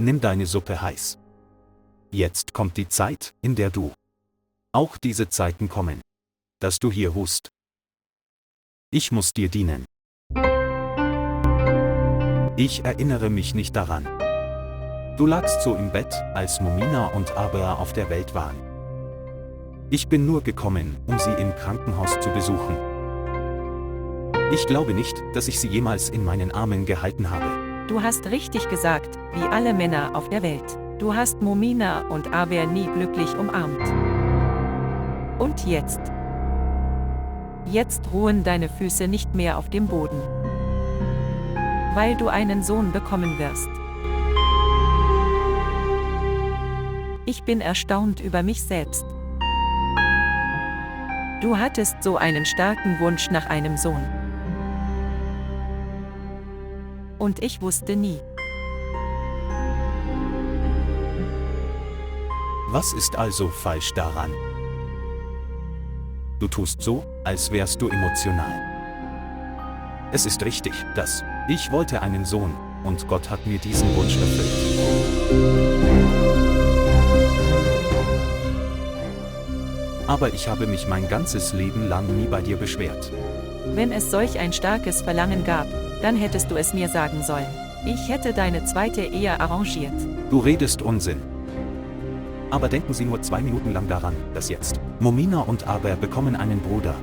Nimm deine Suppe heiß. Jetzt kommt die Zeit, in der du. Auch diese Zeiten kommen. Dass du hier ruhst. Ich muss dir dienen. Ich erinnere mich nicht daran. Du lagst so im Bett, als Momina und Abea auf der Welt waren. Ich bin nur gekommen, um sie im Krankenhaus zu besuchen. Ich glaube nicht, dass ich sie jemals in meinen Armen gehalten habe. Du hast richtig gesagt, wie alle Männer auf der Welt. Du hast Momina und Abea nie glücklich umarmt. Und jetzt? Jetzt ruhen deine Füße nicht mehr auf dem Boden. Weil du einen Sohn bekommen wirst. Ich bin erstaunt über mich selbst. Du hattest so einen starken Wunsch nach einem Sohn. Und ich wusste nie. Was ist also falsch daran? Du tust so, als wärst du emotional. Es ist richtig, dass ich wollte einen Sohn, und Gott hat mir diesen Wunsch erfüllt. Aber ich habe mich mein ganzes Leben lang nie bei dir beschwert. Wenn es solch ein starkes Verlangen gab, dann hättest du es mir sagen sollen. Ich hätte deine zweite Ehe arrangiert. Du redest Unsinn. Aber denken Sie nur 2 Minuten lang daran, dass jetzt Momina und Abea bekommen einen Bruder.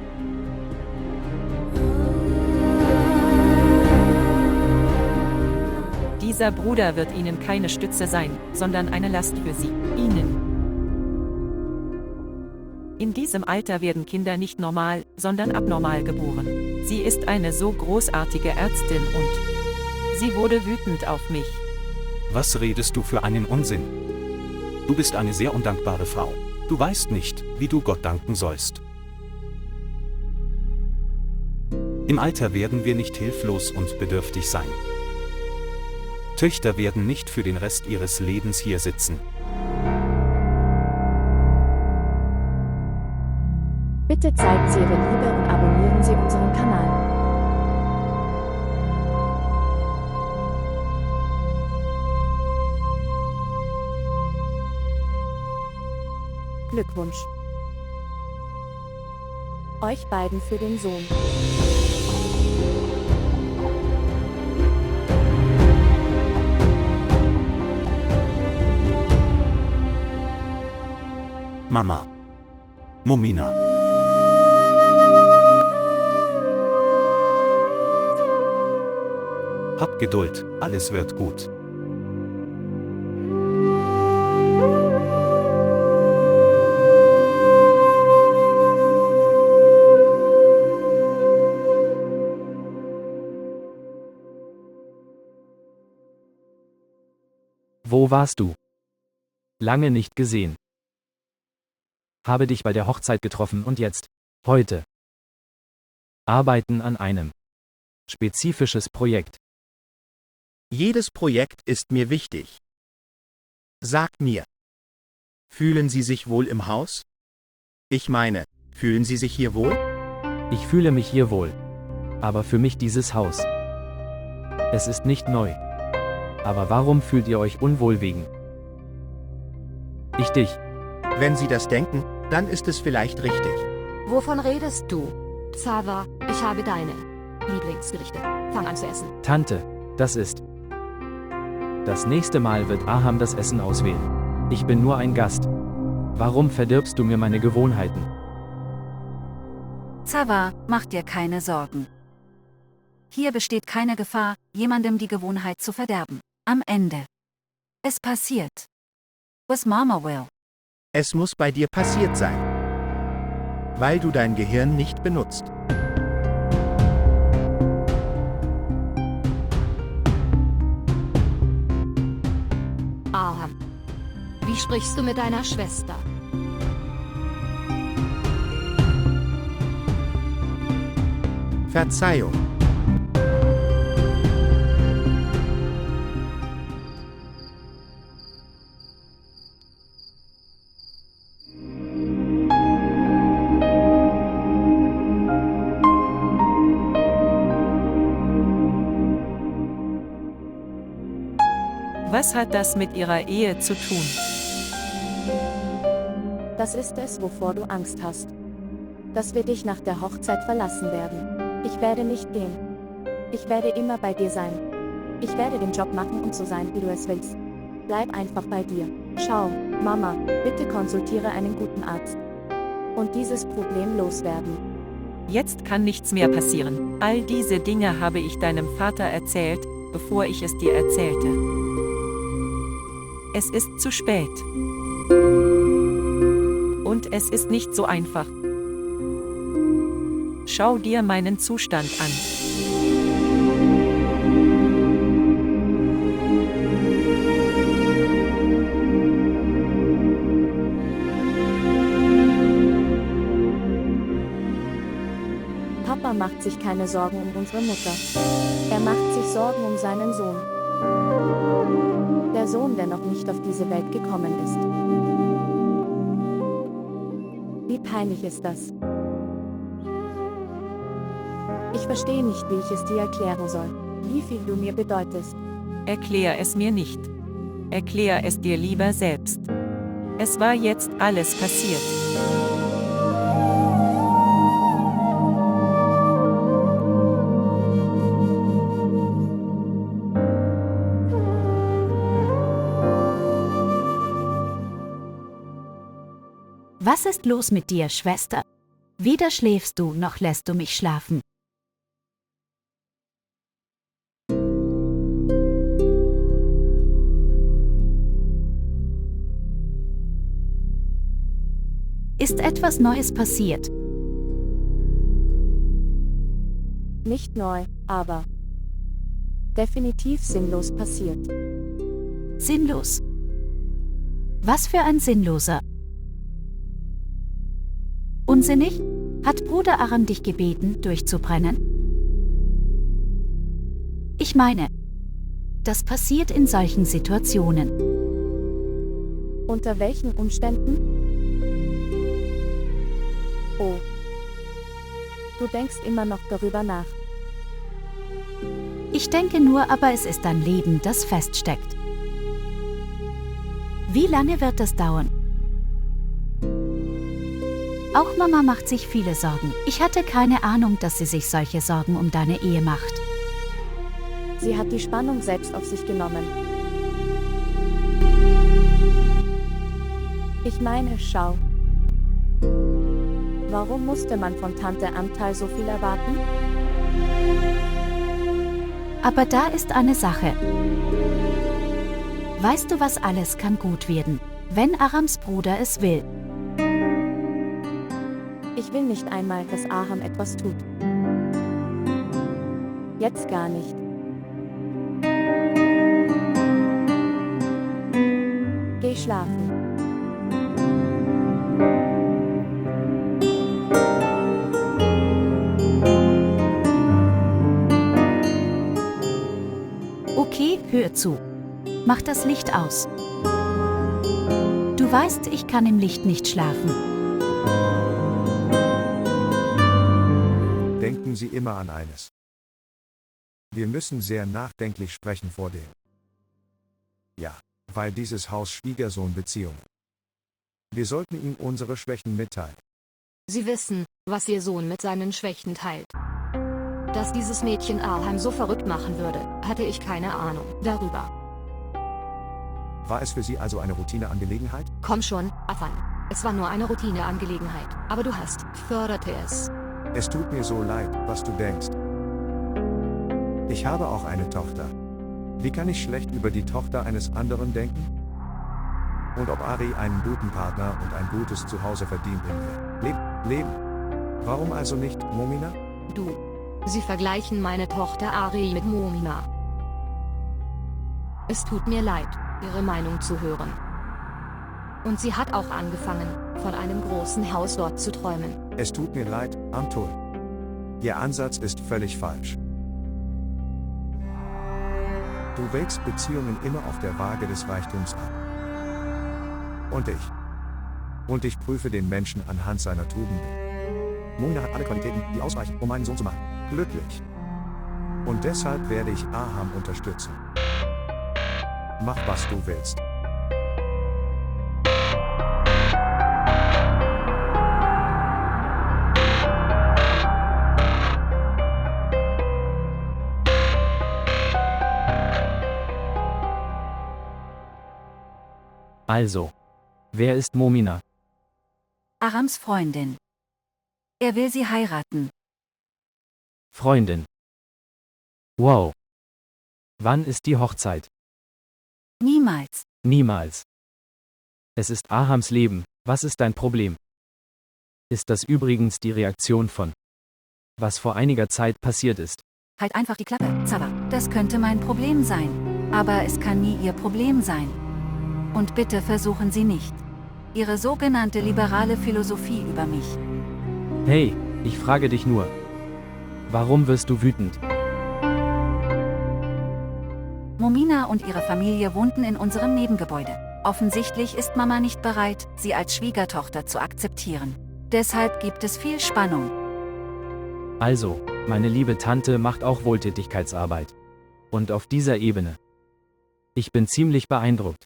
Dieser Bruder wird ihnen keine Stütze sein, sondern eine Last für sie, ihnen. In diesem Alter werden Kinder nicht normal, sondern abnormal geboren. Sie ist eine so großartige Ärztin und sie wurde wütend auf mich. Was redest du für einen Unsinn? Du bist eine sehr undankbare Frau. Du weißt nicht, wie du Gott danken sollst. Im Alter werden wir nicht hilflos und bedürftig sein. Töchter werden nicht für den Rest ihres Lebens hier sitzen. Bitte zeigen Sie Ihre Liebe und abonnieren Sie unseren Kanal. Glückwunsch euch beiden für den Sohn. Mama. Momina. Hab Geduld, alles wird gut. Wo warst du? Lange nicht gesehen. Habe dich bei der Hochzeit getroffen und jetzt, heute. Arbeiten an einem spezifisches Projekt. Jedes Projekt ist mir wichtig. Sag mir. Fühlen Sie sich wohl im Haus? Ich meine, fühlen Sie sich hier wohl? Ich fühle mich hier wohl. Aber für mich dieses Haus. Es ist nicht neu. Aber warum fühlt ihr euch unwohl wegen? Ich dich. Wenn Sie das denken, dann ist es vielleicht richtig. Wovon redest du? Xaver, ich habe deine Lieblingsgerichte. Fang an zu essen. Tante, das ist. Das nächste Mal wird Aham das Essen auswählen. Ich bin nur ein Gast. Warum verdirbst du mir meine Gewohnheiten? Xaver, mach dir keine Sorgen. Hier besteht keine Gefahr, jemandem die Gewohnheit zu verderben. Am Ende. Es passiert. Was Mama will. Es muss bei dir passiert sein. Weil du dein Gehirn nicht benutzt. Aham. Wie sprichst du mit deiner Schwester? Verzeihung. Was hat das mit ihrer Ehe zu tun? Das ist es, wovor du Angst hast. Dass wir dich nach der Hochzeit verlassen werden. Ich werde nicht gehen. Ich werde immer bei dir sein. Ich werde den Job machen, um zu sein, wie du es willst. Bleib einfach bei dir. Schau, Mama, bitte konsultiere einen guten Arzt. Und dieses Problem loswerden. Jetzt kann nichts mehr passieren. All diese Dinge habe ich deinem Vater erzählt, bevor ich es dir erzählte. Es ist zu spät. Und es ist nicht so einfach. Schau dir meinen Zustand an. Papa macht sich keine Sorgen um unsere Mutter. Er macht sich Sorgen um seinen Sohn. Der Sohn, der noch nicht auf diese Welt gekommen ist. Wie peinlich ist das? Ich verstehe nicht, wie ich es dir erklären soll, wie viel du mir bedeutest. Erklär es mir nicht. Erklär es dir lieber selbst. Es war jetzt alles passiert. Was ist los mit dir, Schwester? Weder schläfst du, noch lässt du mich schlafen. Ist etwas Neues passiert? Nicht neu, aber definitiv sinnlos passiert. Sinnlos? Was für ein Sinnloser? Unsinnig? Hat Bruder Aram dich gebeten, durchzubrennen? Ich meine, das passiert in solchen Situationen. Unter welchen Umständen? Oh. Du denkst immer noch darüber nach. Ich denke nur, aber es ist ein Leben, das feststeckt. Wie lange wird das dauern? Auch Mama macht sich viele Sorgen. Ich hatte keine Ahnung, dass sie sich solche Sorgen um deine Ehe macht. Sie hat die Spannung selbst auf sich genommen. Ich meine, schau. Warum musste man von Tante Antal so viel erwarten? Aber da ist eine Sache. Weißt du, was alles kann gut werden, wenn Arams Bruder es will? Ich will nicht einmal, dass Aram etwas tut. Jetzt gar nicht. Geh schlafen. Okay, hör zu. Mach das Licht aus. Du weißt, ich kann im Licht nicht schlafen. Denken Sie immer an eines. Wir müssen sehr nachdenklich sprechen vor dem. Ja, weil dieses Haus Schwiegersohn-Beziehungen. Wir sollten ihm unsere Schwächen mitteilen. Sie wissen, was Ihr Sohn mit seinen Schwächen teilt. Dass dieses Mädchen Arham so verrückt machen würde, hatte ich keine Ahnung darüber. War es für Sie also eine Routineangelegenheit? Komm schon, Afan. Es war nur eine Routineangelegenheit, aber du förderte es. Es tut mir so leid, was du denkst. Ich habe auch eine Tochter. Wie kann ich schlecht über die Tochter eines anderen denken? Und ob Ari einen guten Partner und ein gutes Zuhause verdient in ihr Leben. Warum also nicht, Momina? Du. Sie vergleichen meine Tochter Ari mit Momina. Es tut mir leid, Ihre Meinung zu hören. Und sie hat auch angefangen, von einem großen Haus dort zu träumen. Es tut mir leid, Antul. Ihr Ansatz ist völlig falsch. Du wägst Beziehungen immer auf der Waage des Reichtums ab. Und ich prüfe den Menschen anhand seiner Tugenden. Momina hat alle Qualitäten, die ausreichen, um meinen Sohn zu machen glücklich. Und deshalb werde ich Aham unterstützen. Mach, was du willst. Also, wer ist Momina? Arams Freundin. Er will sie heiraten. Freundin. Wow. Wann ist die Hochzeit? Niemals. Niemals. Es ist Ahams Leben, was ist dein Problem? Ist das übrigens die Reaktion von, was vor einiger Zeit passiert ist? Halt einfach die Klappe, Zava. Das könnte mein Problem sein. Aber es kann nie Ihr Problem sein. Und bitte versuchen Sie nicht. Ihre sogenannte liberale Philosophie über mich. Hey, ich frage dich nur. Warum wirst du wütend? Momina und ihre Familie wohnten in unserem Nebengebäude. Offensichtlich ist Mama nicht bereit, sie als Schwiegertochter zu akzeptieren. Deshalb gibt es viel Spannung. Also, meine liebe Tante macht auch Wohltätigkeitsarbeit. Und auf dieser Ebene. Ich bin ziemlich beeindruckt.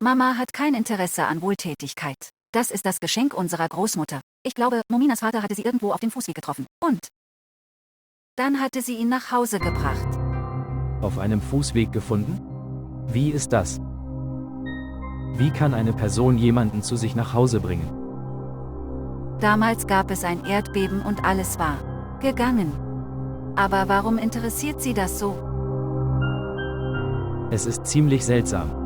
Mama hat kein Interesse an Wohltätigkeit. Das ist das Geschenk unserer Großmutter. Ich glaube, Mominas Vater hatte sie irgendwo auf dem Fußweg getroffen. Und dann hatte sie ihn nach Hause gebracht. Auf einem Fußweg gefunden? Wie ist das? Wie kann eine Person jemanden zu sich nach Hause bringen? Damals gab es ein Erdbeben und alles war gegangen. Aber warum interessiert sie das so? Es ist ziemlich seltsam.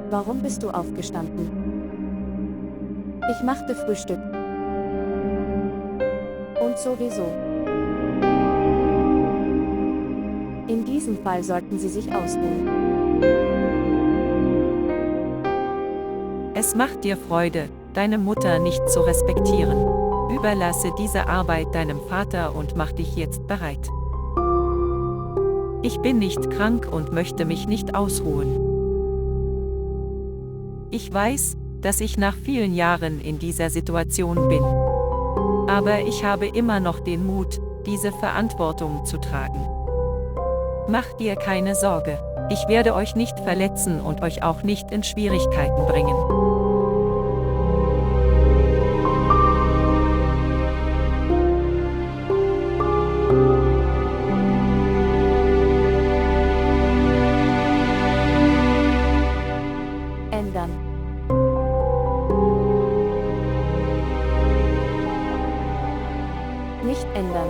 Warum bist du aufgestanden? Ich machte Frühstück. Und sowieso. In diesem Fall sollten Sie sich ausruhen. Es macht dir Freude, deine Mutter nicht zu respektieren. Überlasse diese Arbeit deinem Vater und mach dich jetzt bereit. Ich bin nicht krank und möchte mich nicht ausruhen. Ich weiß, dass ich nach vielen Jahren in dieser Situation bin. Aber ich habe immer noch den Mut, diese Verantwortung zu tragen. Mach dir keine Sorge. Ich werde euch nicht verletzen und euch auch nicht in Schwierigkeiten bringen. Ändern. Nicht ändern.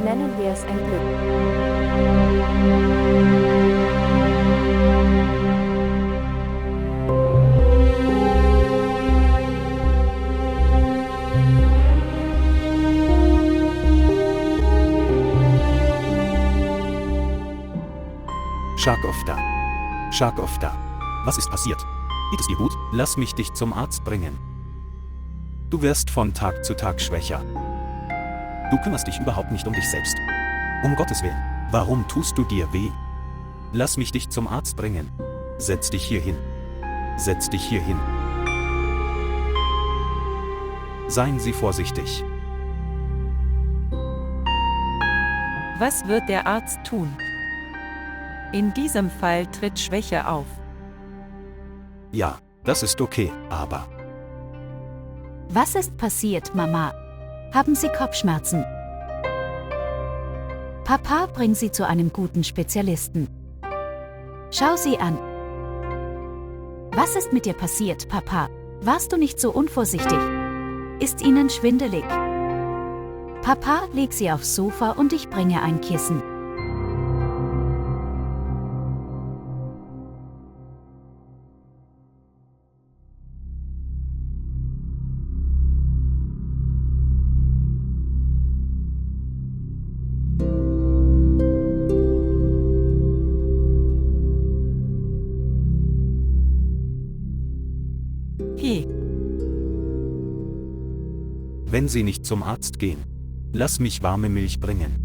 Nennen wir es ein Glück. Shagofta. Shagofta. Was ist passiert? Geht es dir gut? Lass mich dich zum Arzt bringen. Du wirst von Tag zu Tag schwächer. Du kümmerst dich überhaupt nicht um dich selbst. Um Gottes Willen. Warum tust du dir weh? Lass mich dich zum Arzt bringen. Setz dich hier hin. Setz dich hier hin. Seien Sie vorsichtig. Was wird der Arzt tun? In diesem Fall tritt Schwäche auf. Ja, das ist okay, aber... Was ist passiert, Mama? Haben Sie Kopfschmerzen? Papa, bring Sie zu einem guten Spezialisten. Schau sie an. Was ist mit dir passiert, Papa? Warst du nicht so unvorsichtig? Ist Ihnen schwindelig? Papa, leg sie aufs Sofa und ich bringe ein Kissen. He, Wenn Sie nicht zum Arzt gehen, lass mich warme Milch bringen.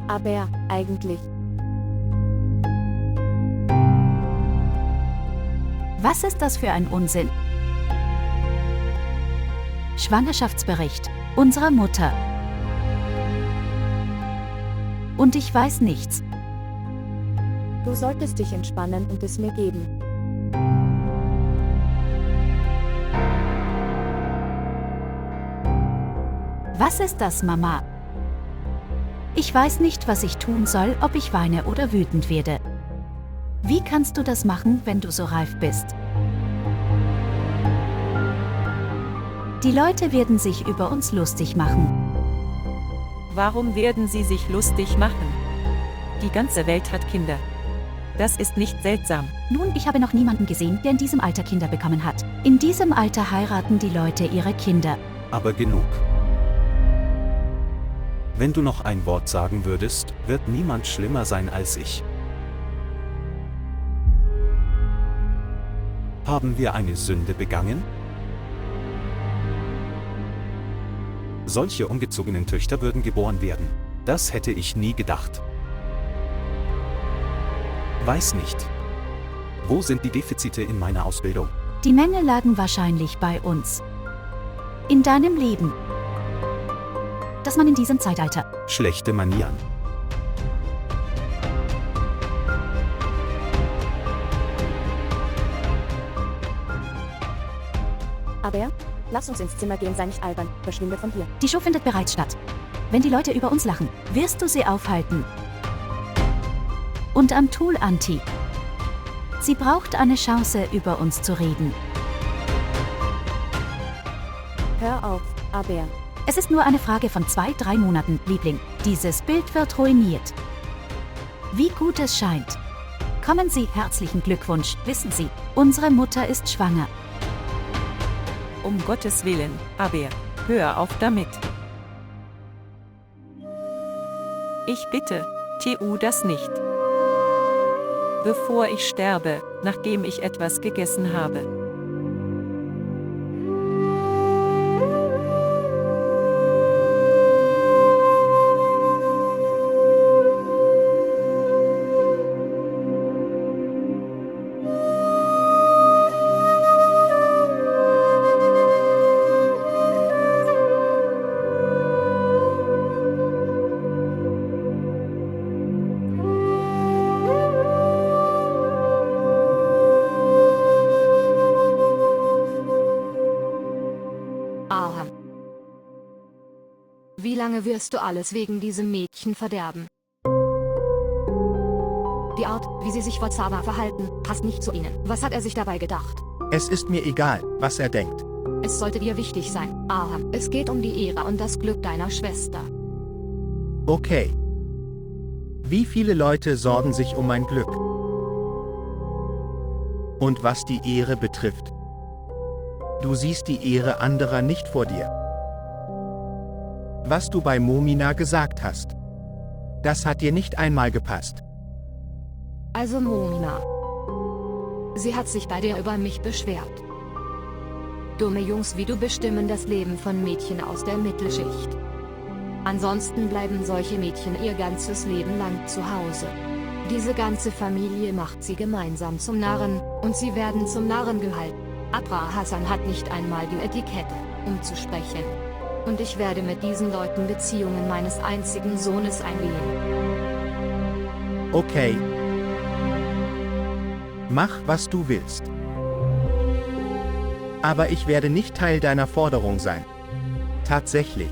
Aber, eigentlich. Was ist das für ein Unsinn? Schwangerschaftsbericht unserer Mutter. Und ich weiß nichts. Du solltest dich entspannen und es mir geben. Was ist das, Mama? Ich weiß nicht, was ich tun soll, ob ich weine oder wütend werde. Wie kannst du das machen, wenn du so reif bist? Die Leute werden sich über uns lustig machen. warum werden sie sich lustig machen? Die ganze Welt hat Kinder. Das ist nicht seltsam. Nun, ich habe noch niemanden gesehen, der in diesem Alter Kinder bekommen hat. In diesem Alter heiraten die Leute ihre Kinder. Aber genug. Wenn du noch ein Wort sagen würdest, wird niemand schlimmer sein als ich. Haben wir eine Sünde begangen? Solche ungezogenen Töchter würden geboren werden. Das hätte ich nie gedacht. Weiß nicht. Wo sind die Defizite in meiner Ausbildung? Die Mängel lagen wahrscheinlich bei uns. In deinem Leben. Dass man in diesem Zeitalter Schlechte Manieren. Aber, lass uns ins Zimmer gehen, sei nicht albern, verschwinde von hier. Die Show findet bereits statt. Wenn die Leute über uns lachen, wirst du sie aufhalten. Und am Tool Anti. Sie braucht eine Chance, über uns zu reden. Hör auf, aber. Es ist nur eine Frage von 2-3 Monaten, Liebling. Dieses Bild wird ruiniert. Wie gut es scheint. Kommen Sie, herzlichen Glückwunsch, wissen Sie, unsere Mutter ist schwanger. Um Gottes Willen, aber hör auf damit. Ich bitte, tu das nicht. Bevor ich sterbe, nachdem ich etwas gegessen habe. Aham. Wie lange wirst du alles wegen diesem Mädchen verderben? Die Art, wie sie sich vor Zava verhalten, passt nicht zu ihnen. Was hat er sich dabei gedacht? Es ist mir egal, was er denkt. Es sollte dir wichtig sein, Aham. Es geht um die Ehre und das Glück deiner Schwester. Okay. Wie viele Leute sorgen sich um mein Glück? Und was die Ehre betrifft? Du siehst die Ehre anderer nicht vor dir. Was du bei Momina gesagt hast, das hat dir nicht einmal gepasst. Also Momina. Sie hat sich bei dir über mich beschwert. Dumme Jungs wie du bestimmen das Leben von Mädchen aus der Mittelschicht. Ansonsten bleiben solche Mädchen ihr ganzes Leben lang zu Hause. Diese ganze Familie macht sie gemeinsam zum Narren, und sie werden zum Narren gehalten. Abra Hassan hat nicht einmal die Etikette, um zu sprechen. Und ich werde mit diesen Leuten Beziehungen meines einzigen Sohnes eingehen. Okay. Mach, was du willst. Aber ich werde nicht Teil deiner Forderung sein. Tatsächlich.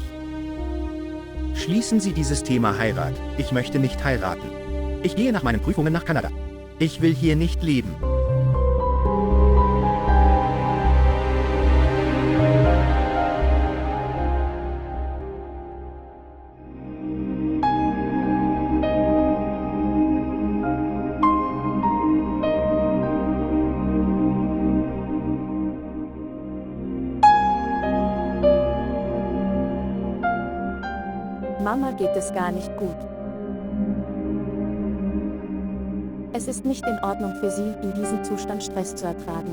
Schließen Sie dieses Thema Heirat. Ich möchte nicht heiraten. Ich gehe nach meinen Prüfungen nach Kanada. Ich will hier nicht leben. Mama geht es gar nicht gut. Es ist nicht in Ordnung für sie, in diesem Zustand Stress zu ertragen.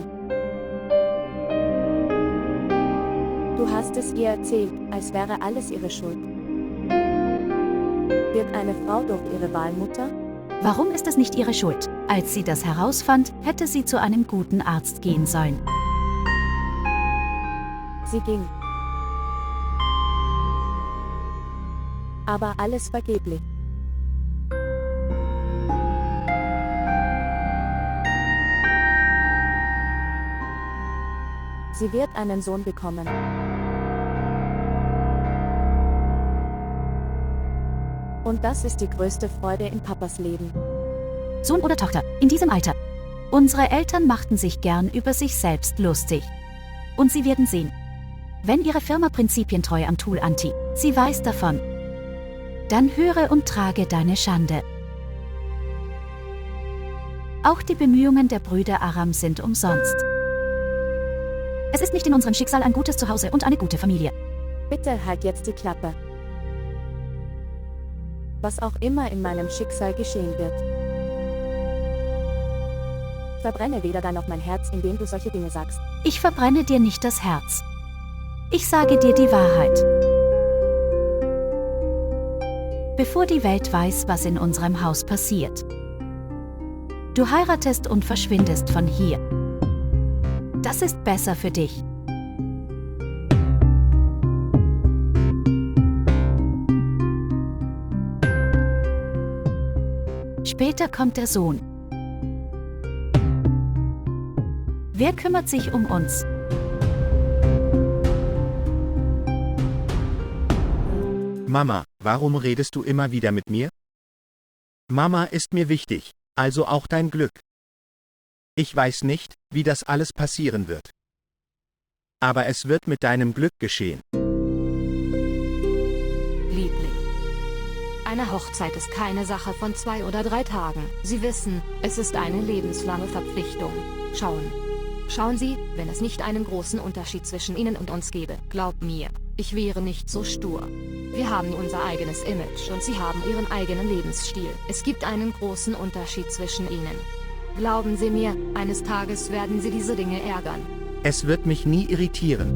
Du hast es ihr erzählt, als wäre alles ihre Schuld. Wird eine Frau durch ihre Wahl Mutter? Warum ist es nicht ihre Schuld? Als sie das herausfand, hätte sie zu einem guten Arzt gehen sollen. Sie ging. Aber alles vergeblich. Sie wird einen Sohn bekommen. Und das ist die größte Freude in Papas Leben. Sohn oder Tochter, in diesem Alter. Unsere Eltern machten sich gern über sich selbst lustig. Und sie werden sehen. Wenn ihre Firma prinzipientreu am Tool Anti, sie weiß davon. Dann höre und trage deine Schande. Auch die Bemühungen der Brüder Aram sind umsonst. Es ist nicht in unserem Schicksal ein gutes Zuhause und eine gute Familie. Bitte halt jetzt die Klappe. Was auch immer in meinem Schicksal geschehen wird. Verbrenne weder dann noch mein Herz, indem du solche Dinge sagst. Ich verbrenne dir nicht das Herz. Ich sage dir die Wahrheit. Bevor die Welt weiß, was in unserem Haus passiert. Du heiratest und verschwindest von hier. Das ist besser für dich. Später kommt der Sohn. Wer kümmert sich um uns? Mama, warum redest du immer wieder mit mir? Mama ist mir wichtig, also auch dein Glück. Ich weiß nicht, wie das alles passieren wird. Aber es wird mit deinem Glück geschehen. Liebling. Eine Hochzeit ist keine Sache von 2 oder 3 Tagen. Sie wissen, es ist eine lebenslange Verpflichtung. Schauen Sie, wenn es nicht einen großen Unterschied zwischen Ihnen und uns gäbe, glaub mir, ich wäre nicht so stur. Wir haben unser eigenes Image und Sie haben Ihren eigenen Lebensstil. Es gibt einen großen Unterschied zwischen Ihnen. Glauben Sie mir, eines Tages werden Sie diese Dinge ärgern. Es wird mich nie irritieren.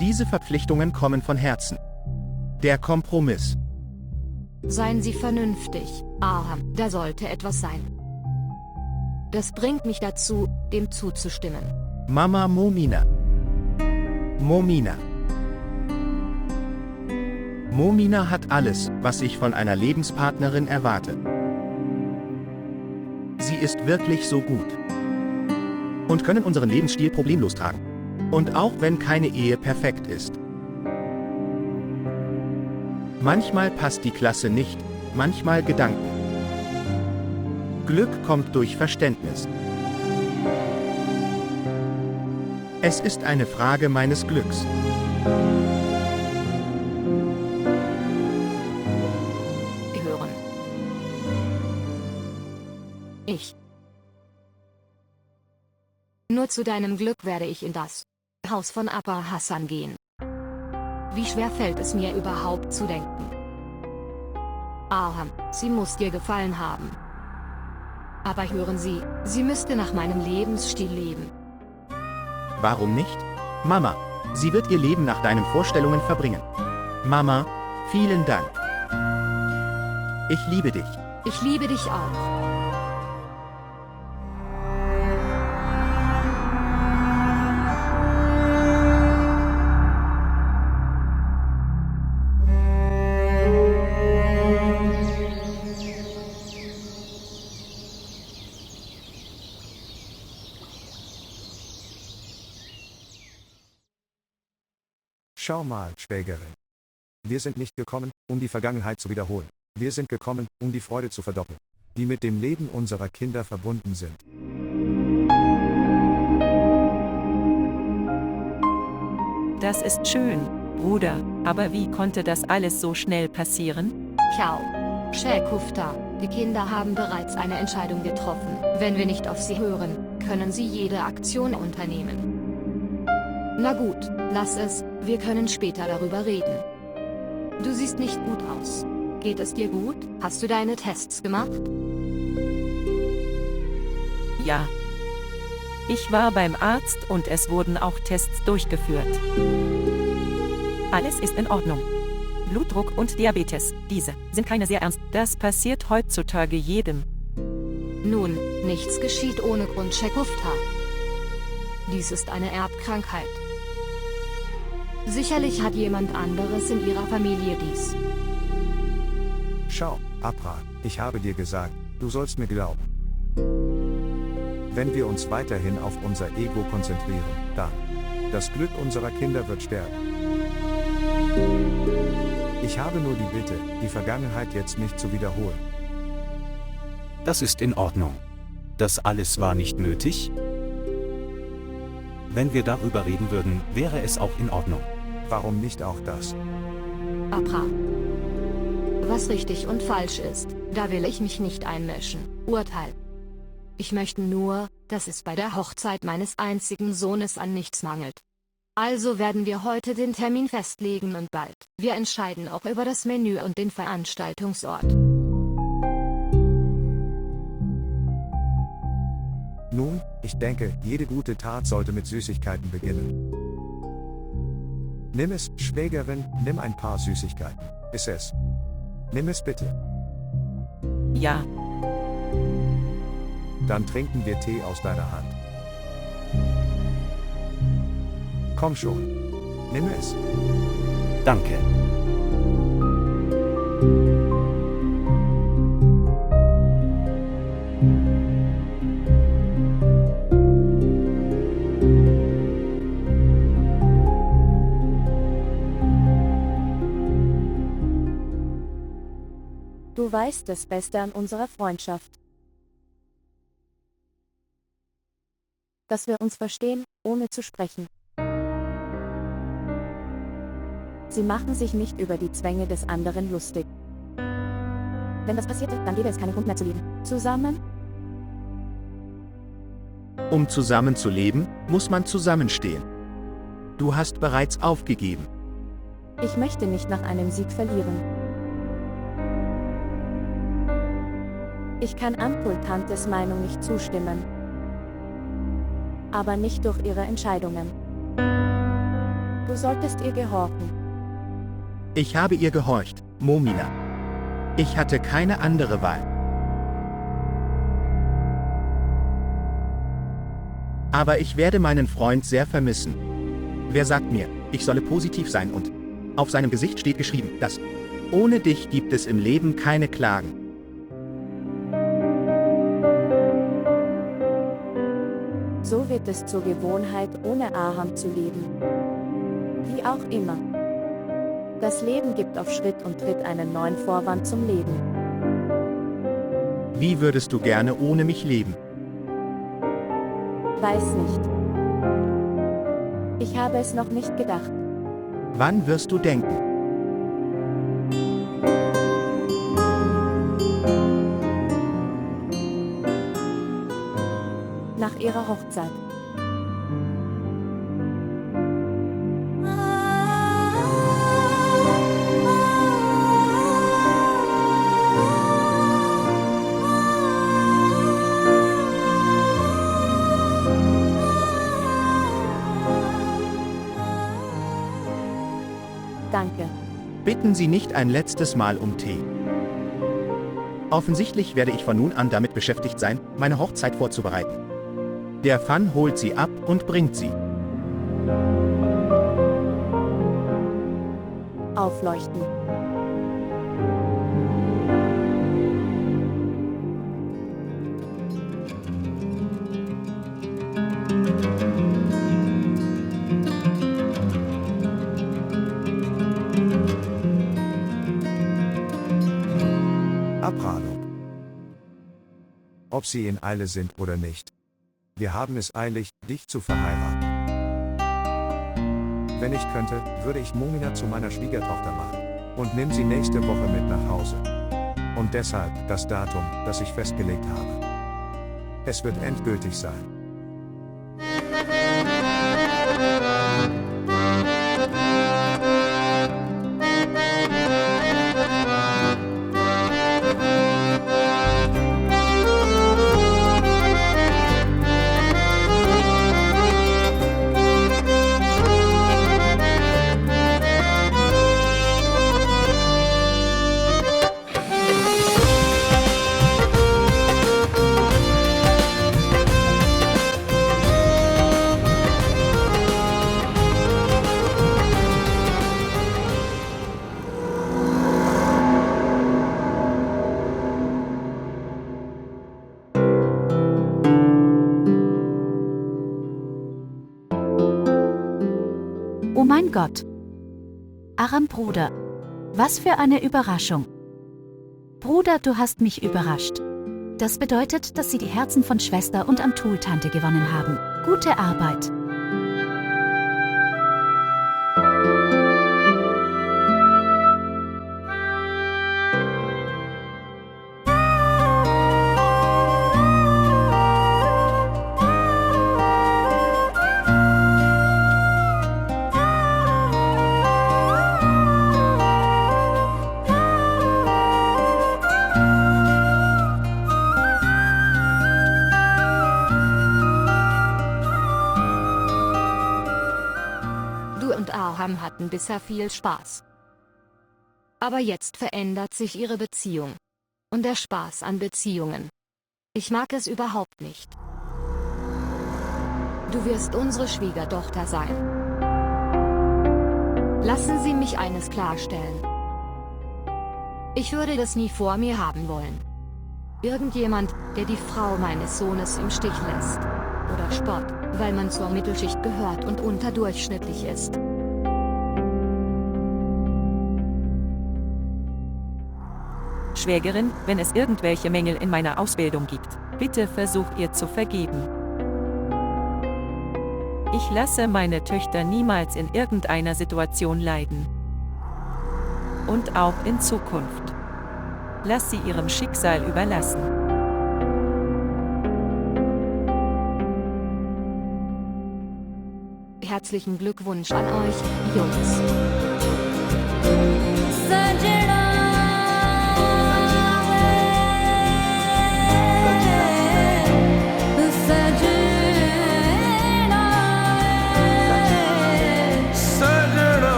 Diese Verpflichtungen kommen von Herzen. Der Kompromiss. Seien Sie vernünftig, Aram, da sollte etwas sein. Das bringt mich dazu, dem zuzustimmen. Mama Momina. Momina. Momina hat alles, was ich von einer Lebenspartnerin erwarte. Sie ist wirklich so gut. Und können unseren Lebensstil problemlos tragen. Und auch wenn keine Ehe perfekt ist. Manchmal passt die Klasse nicht, manchmal Gedanken. Glück kommt durch Verständnis. Es ist eine Frage meines Glücks. Hören. Nur zu deinem Glück werde ich in das Haus von Abba Hassan gehen. Wie schwer fällt es mir überhaupt zu denken. Aram, sie muss dir gefallen haben. Aber hören Sie, sie müsste nach meinem Lebensstil leben. Warum nicht? Mama, sie wird ihr Leben nach deinen Vorstellungen verbringen. Mama, vielen Dank. Ich liebe dich. Ich liebe dich auch. Schau mal, Schwägerin. Wir sind nicht gekommen, um die Vergangenheit zu wiederholen. Wir sind gekommen, um die Freude zu verdoppeln, die mit dem Leben unserer Kinder verbunden sind. Das ist schön, Bruder, aber wie konnte das alles so schnell passieren? Ciao. Shekufta, die Kinder haben bereits eine Entscheidung getroffen. Wenn wir nicht auf sie hören, können sie jede Aktion unternehmen. Na gut, lass es, wir können später darüber reden. Du siehst nicht gut aus. Geht es dir gut? Hast du deine Tests gemacht? Ja. Ich war beim Arzt und es wurden auch Tests durchgeführt. Alles ist in Ordnung. Blutdruck und Diabetes, diese sind keine sehr ernst. Das passiert heutzutage jedem. Nun, nichts geschieht ohne Grund, Chekufta. Dies ist eine Erbkrankheit. Sicherlich hat jemand anderes in ihrer Familie dies. Schau, Abra, ich habe dir gesagt, du sollst mir glauben. Wenn wir uns weiterhin auf unser Ego konzentrieren, dann das Glück unserer Kinder wird sterben. Ich habe nur die Bitte, die Vergangenheit jetzt nicht zu wiederholen. Das ist in Ordnung. Das alles war nicht nötig? Wenn wir darüber reden würden, wäre es auch in Ordnung. Warum nicht auch das? Abra. Was richtig und falsch ist, da will ich mich nicht einmischen. Urteil. Ich möchte nur, dass es bei der Hochzeit meines einzigen Sohnes an nichts mangelt. Also werden wir heute den Termin festlegen und bald. Wir entscheiden auch über das Menü und den Veranstaltungsort. Nun, ich denke, jede gute Tat sollte mit Süßigkeiten beginnen. Nimm es, Schwägerin, nimm ein paar Süßigkeiten. Iss es. Nimm es bitte. Ja. Dann trinken wir Tee aus deiner Hand. Komm schon. Nimm es. Danke. Du weißt das Beste an unserer Freundschaft. Dass wir uns verstehen, ohne zu sprechen. Sie machen sich nicht über die Zwänge des anderen lustig. Wenn das passierte, dann gäbe es keinen Grund mehr zu leben. Zusammen? Um zusammen zu leben, muss man zusammenstehen. Du hast bereits aufgegeben. Ich möchte nicht nach einem Sieg verlieren. Ich kann Ampul-Tantes Meinung nicht zustimmen. Aber nicht durch ihre Entscheidungen. Du solltest ihr gehorchen. Ich habe ihr gehorcht, Momina. Ich hatte keine andere Wahl. Aber ich werde meinen Freund sehr vermissen. Wer sagt mir, ich solle positiv sein und auf seinem Gesicht steht geschrieben, dass ohne dich gibt es im Leben keine Klagen. So wird es zur Gewohnheit, ohne Aham zu leben. Wie auch immer. Das Leben gibt auf Schritt und Tritt einen neuen Vorwand zum Leben. Wie würdest du gerne ohne mich leben? Weiß nicht. Ich habe es noch nicht gedacht. Wann wirst du denken? Nach ihrer Hochzeit. Danke. Bitten Sie nicht ein letztes Mal um Tee. Offensichtlich werde ich von nun an damit beschäftigt sein, meine Hochzeit vorzubereiten. Der Fan holt sie ab und bringt sie. Aufleuchten. Abradung. Ob sie in Eile sind oder nicht. Wir haben es eilig, dich zu verheiraten. Wenn ich könnte, würde ich Momina zu meiner Schwiegertochter machen. Und nimm sie nächste Woche mit nach Hause. Und deshalb das Datum, das ich festgelegt habe. Es wird endgültig sein. Oh mein Gott. Aram Bruder. Was für eine Überraschung. Bruder, du hast mich überrascht. Das bedeutet, dass sie die Herzen von Schwester und Amtul-Tante gewonnen haben. Gute Arbeit. Du und Aram hatten bisher viel Spaß. Aber jetzt verändert sich ihre Beziehung. Und der Spaß an Beziehungen. Ich mag es überhaupt nicht. Du wirst unsere Schwiegertochter sein. Lassen Sie mich eines klarstellen. Ich würde das nie vor mir haben wollen. Irgendjemand, der die Frau meines Sohnes im Stich lässt. Oder Spott, weil man zur Mittelschicht gehört und unterdurchschnittlich ist. Schwägerin, wenn es irgendwelche Mängel in meiner Ausbildung gibt, bitte versuch ihr zu vergeben. Ich lasse meine Töchter niemals in irgendeiner Situation leiden. Und auch in Zukunft. Lass sie ihrem Schicksal überlassen. Herzlichen Glückwunsch an euch, Jungs.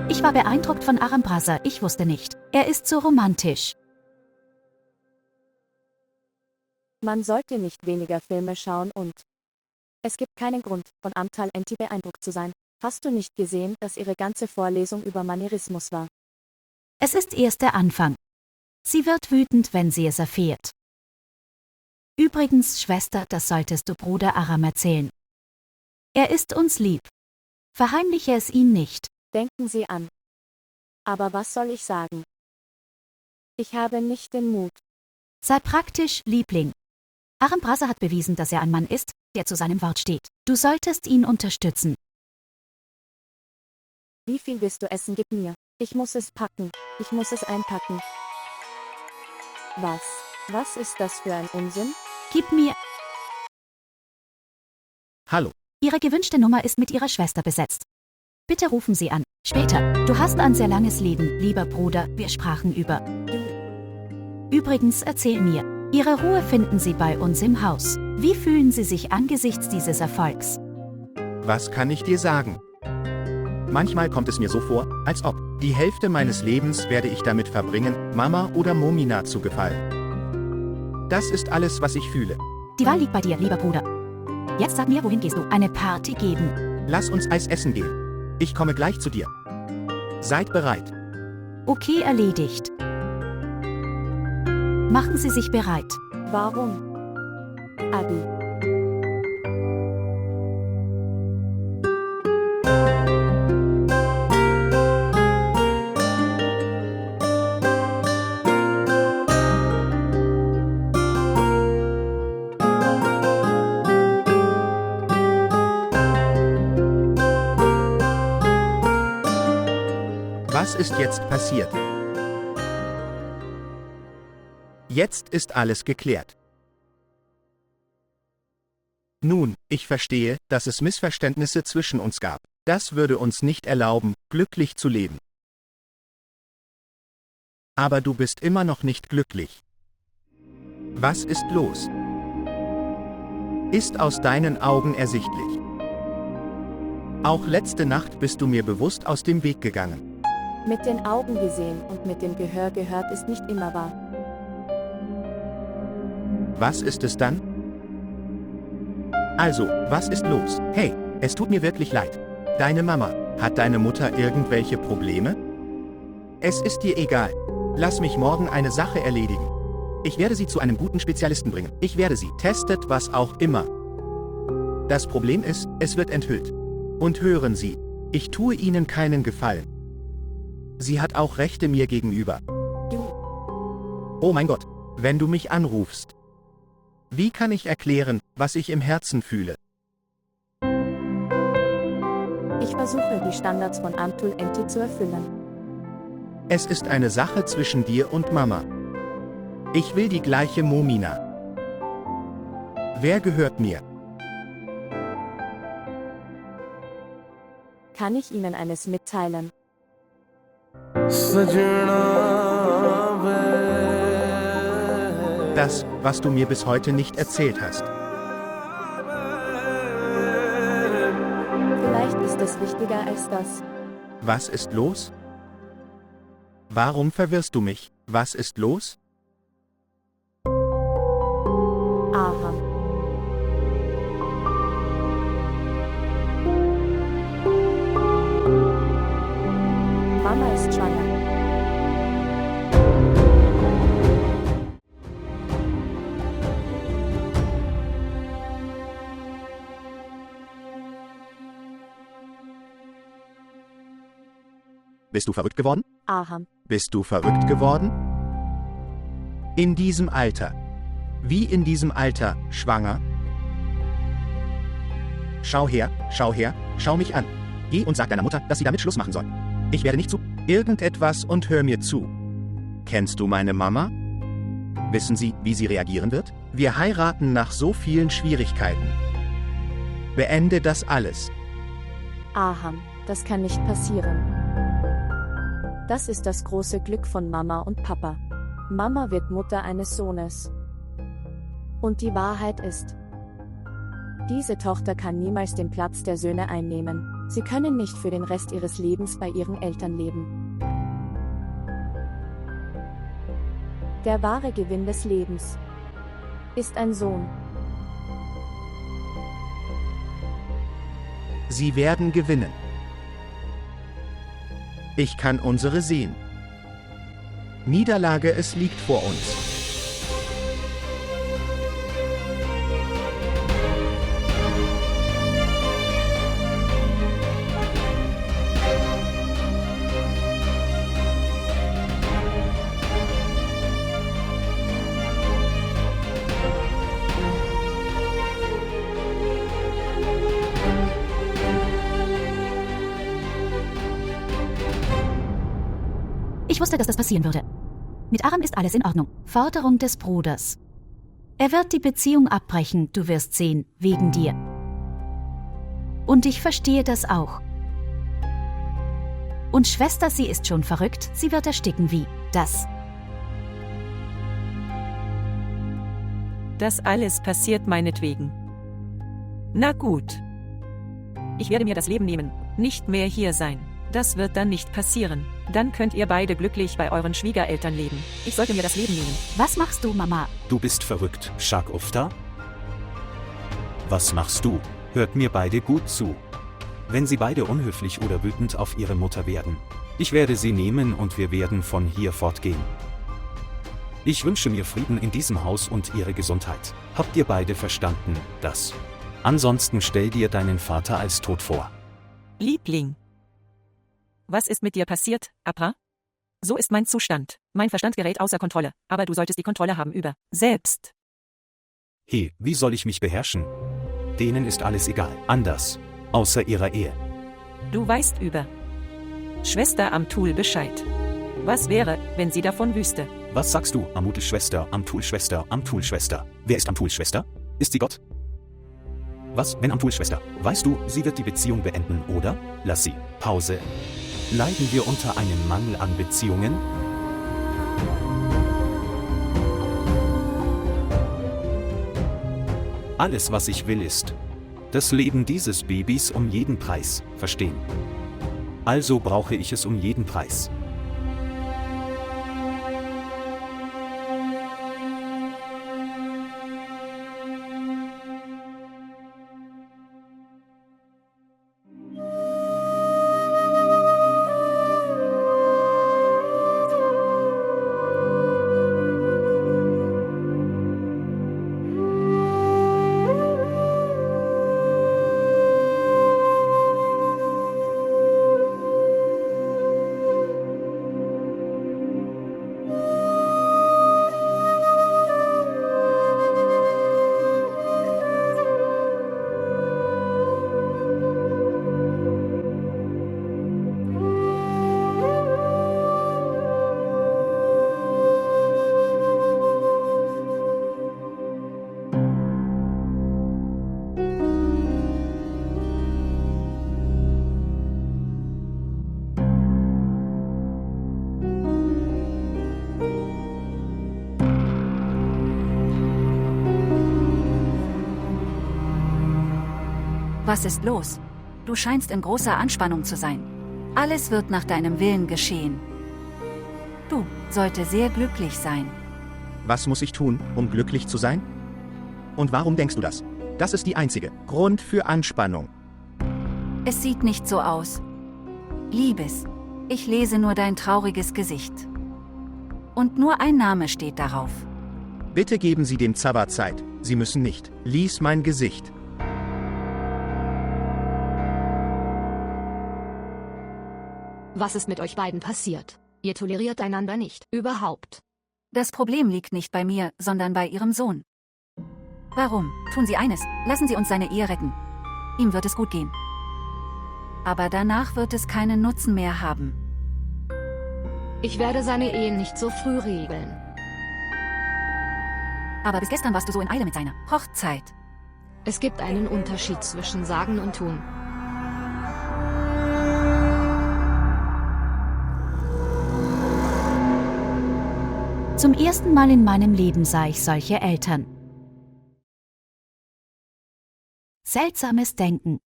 Ich war beeindruckt von Aram Braza, ich wusste nicht. Er ist so romantisch. Man sollte nicht weniger Filme schauen und... Es gibt keinen Grund, von Amtal Enti beeindruckt zu sein. Hast du nicht gesehen, dass ihre ganze Vorlesung über Manierismus war? Es ist erst der Anfang. Sie wird wütend, wenn sie es erfährt. Übrigens, Schwester, das solltest du Bruder Aram erzählen. Er ist uns lieb. Verheimliche es ihm nicht. Denken Sie an. Aber was soll ich sagen? Ich habe nicht den Mut. Sei praktisch, Liebling. Aram Braza hat bewiesen, dass er ein Mann ist, der zu seinem Wort steht. Du solltest ihn unterstützen. Wie viel willst du essen? Gib mir. Ich muss es packen. Ich muss es einpacken. Was? Was ist das für ein Unsinn? Gib mir. Hallo. Ihre gewünschte Nummer ist mit Ihrer Schwester besetzt. Bitte rufen Sie an. Später. Du hast ein sehr langes Leben, lieber Bruder. Wir sprachen über. Übrigens, erzähl mir. Ihre Ruhe finden Sie bei uns im Haus. Wie fühlen Sie sich angesichts dieses Erfolgs? Was kann ich dir sagen? Manchmal kommt es mir so vor, als ob die Hälfte meines Lebens werde ich damit verbringen, Mama oder Momina zu gefallen. Das ist alles, was ich fühle. Die Wahl liegt bei dir, lieber Bruder. Jetzt sag mir, wohin gehst du? Eine Party geben. Lass uns Eis essen gehen. Ich komme gleich zu dir. Seid bereit. Okay, erledigt. Machen Sie sich bereit. Warum? Abi. Was ist jetzt passiert? Jetzt ist alles geklärt. Nun, ich verstehe, dass es Missverständnisse zwischen uns gab. Das würde uns nicht erlauben, glücklich zu leben. Aber du bist immer noch nicht glücklich. Was ist los? Ist aus deinen Augen ersichtlich. Auch letzte Nacht bist du mir bewusst aus dem Weg gegangen. Mit den Augen gesehen und mit dem Gehör gehört ist nicht immer wahr. Was ist es dann? Also, was ist los? Hey, es tut mir wirklich leid. Deine Mama, hat deine Mutter irgendwelche Probleme? Es ist dir egal. Lass mich morgen eine Sache erledigen. Ich werde Sie zu einem guten Spezialisten bringen. Ich werde Sie. Testet was auch immer. Das Problem ist, es wird enthüllt. Und hören Sie, ich tue Ihnen keinen Gefallen. Sie hat auch Rechte mir gegenüber. Oh mein Gott, wenn du mich anrufst. Wie kann ich erklären, was ich im Herzen fühle? Ich versuche, die Standards von Amtul Enti zu erfüllen. Es ist eine Sache zwischen dir und Mama. Ich will die gleiche Momina. Wer gehört mir? Kann ich Ihnen eines mitteilen? Das, was du mir bis heute nicht erzählt hast. Vielleicht ist es wichtiger als das. Was ist los? Warum verwirrst du mich? Was ist los? Aham. Mama ist schwanger. Bist du verrückt geworden? Aham. Bist du verrückt geworden? In diesem Alter. Wie in diesem Alter, schwanger? Schau her, schau mich an. Geh und sag deiner Mutter, dass sie damit Schluss machen soll. Ich werde nicht zu irgendetwas und hör mir zu. Kennst du meine Mama? Wissen Sie, wie sie reagieren wird? Wir heiraten nach so vielen Schwierigkeiten. Beende das alles. Aham, das kann nicht passieren. Das ist das große Glück von Mama und Papa. Mama wird Mutter eines Sohnes. Und die Wahrheit ist, diese Tochter kann niemals den Platz der Söhne einnehmen. Sie können nicht für den Rest ihres Lebens bei ihren Eltern leben. Der wahre Gewinn des Lebens ist ein Sohn. Sie werden gewinnen. Ich kann unsere sehen. Niederlage, es liegt vor uns. Ich wusste, dass das passieren würde. Mit Aram ist alles in Ordnung. Forderung des Bruders. Er wird die Beziehung abbrechen, du wirst sehen, wegen dir. Und ich verstehe das auch. Und Schwester, sie ist schon verrückt, sie wird ersticken wie das. Das alles passiert meinetwegen. Na gut. Ich werde mir das Leben nehmen, nicht mehr hier sein. Das wird dann nicht passieren. Dann könnt ihr beide glücklich bei euren Schwiegereltern leben. Ich sollte mir das Leben nehmen. Was machst du, Mama? Du bist verrückt, Shak Ufta? Was machst du? Hört mir beide gut zu. Wenn sie beide unhöflich oder wütend auf ihre Mutter werden, ich werde sie nehmen und wir werden von hier fortgehen. Ich wünsche mir Frieden in diesem Haus und ihre Gesundheit. Habt ihr beide verstanden, das? Ansonsten stell dir deinen Vater als tot vor. Liebling. Was ist mit dir passiert, Apra? So ist mein Zustand. Mein Verstand gerät außer Kontrolle, aber du solltest die Kontrolle haben über selbst. Hey, wie soll ich mich beherrschen? Denen ist alles egal, anders, außer ihrer Ehe. Du weißt über Schwester Amtul Bescheid. Was wäre, wenn sie davon wüsste? Was sagst du, Amutus Schwester, Amtul Schwester, Amtul Schwester? Wer ist Amtul Schwester? Ist sie Gott? Was, wenn Amtul Schwester? Weißt du, sie wird die Beziehung beenden, oder? Lass sie. Pause. Leiden wir unter einem Mangel an Beziehungen? Alles, was ich will, ist das Leben dieses Babys um jeden Preis, verstehen? Also brauche ich es um jeden Preis. Was ist los? Du scheinst in großer Anspannung zu sein. Alles wird nach deinem Willen geschehen. Du solltest sehr glücklich sein. Was muss ich tun, um glücklich zu sein? Und warum denkst du das? Das ist die einzige Grund für Anspannung. Es sieht nicht so aus. Liebes, ich lese nur dein trauriges Gesicht. Und nur ein Name steht darauf. Bitte geben Sie dem Zauber Zeit. Sie müssen nicht. Lies mein Gesicht. Was ist mit euch beiden passiert? Ihr toleriert einander nicht, überhaupt. Das Problem liegt nicht bei mir, sondern bei ihrem Sohn. Warum? Tun Sie eines, lassen Sie uns seine Ehe retten. Ihm wird es gut gehen. Aber danach wird es keinen Nutzen mehr haben. Ich werde seine Ehe nicht so früh regeln. Aber bis gestern warst du so in Eile mit seiner Hochzeit. Es gibt einen Unterschied zwischen Sagen und Tun. Zum ersten Mal in meinem Leben sah ich solche Eltern. Seltsames Denken.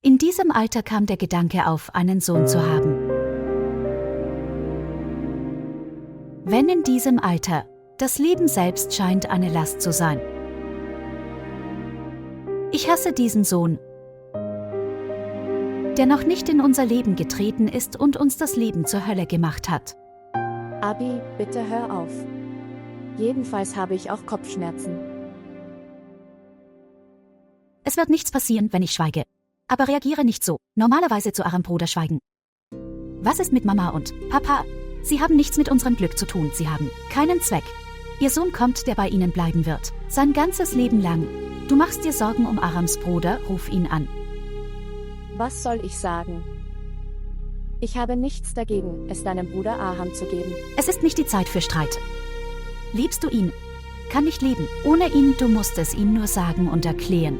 In diesem Alter kam der Gedanke auf, einen Sohn zu haben. Wenn in diesem Alter, das Leben selbst scheint eine Last zu sein. Ich hasse diesen Sohn, der noch nicht in unser Leben getreten ist und uns das Leben zur Hölle gemacht hat. Abi, bitte hör auf. Jedenfalls habe ich auch Kopfschmerzen. Es wird nichts passieren, wenn ich schweige. Aber reagiere nicht so, normalerweise zu eurem Bruder schweigen. Was ist mit Mama und Papa? Sie haben nichts mit unserem Glück zu tun, sie haben keinen Zweck. Ihr Sohn kommt, der bei ihnen bleiben wird, sein ganzes Leben lang. Du machst dir Sorgen um Arams Bruder, ruf ihn an. Was soll ich sagen? Ich habe nichts dagegen, es deinem Bruder Aham zu geben. Es ist nicht die Zeit für Streit. Liebst du ihn? Kann nicht leben. Ohne ihn, du musst es ihm nur sagen und erklären.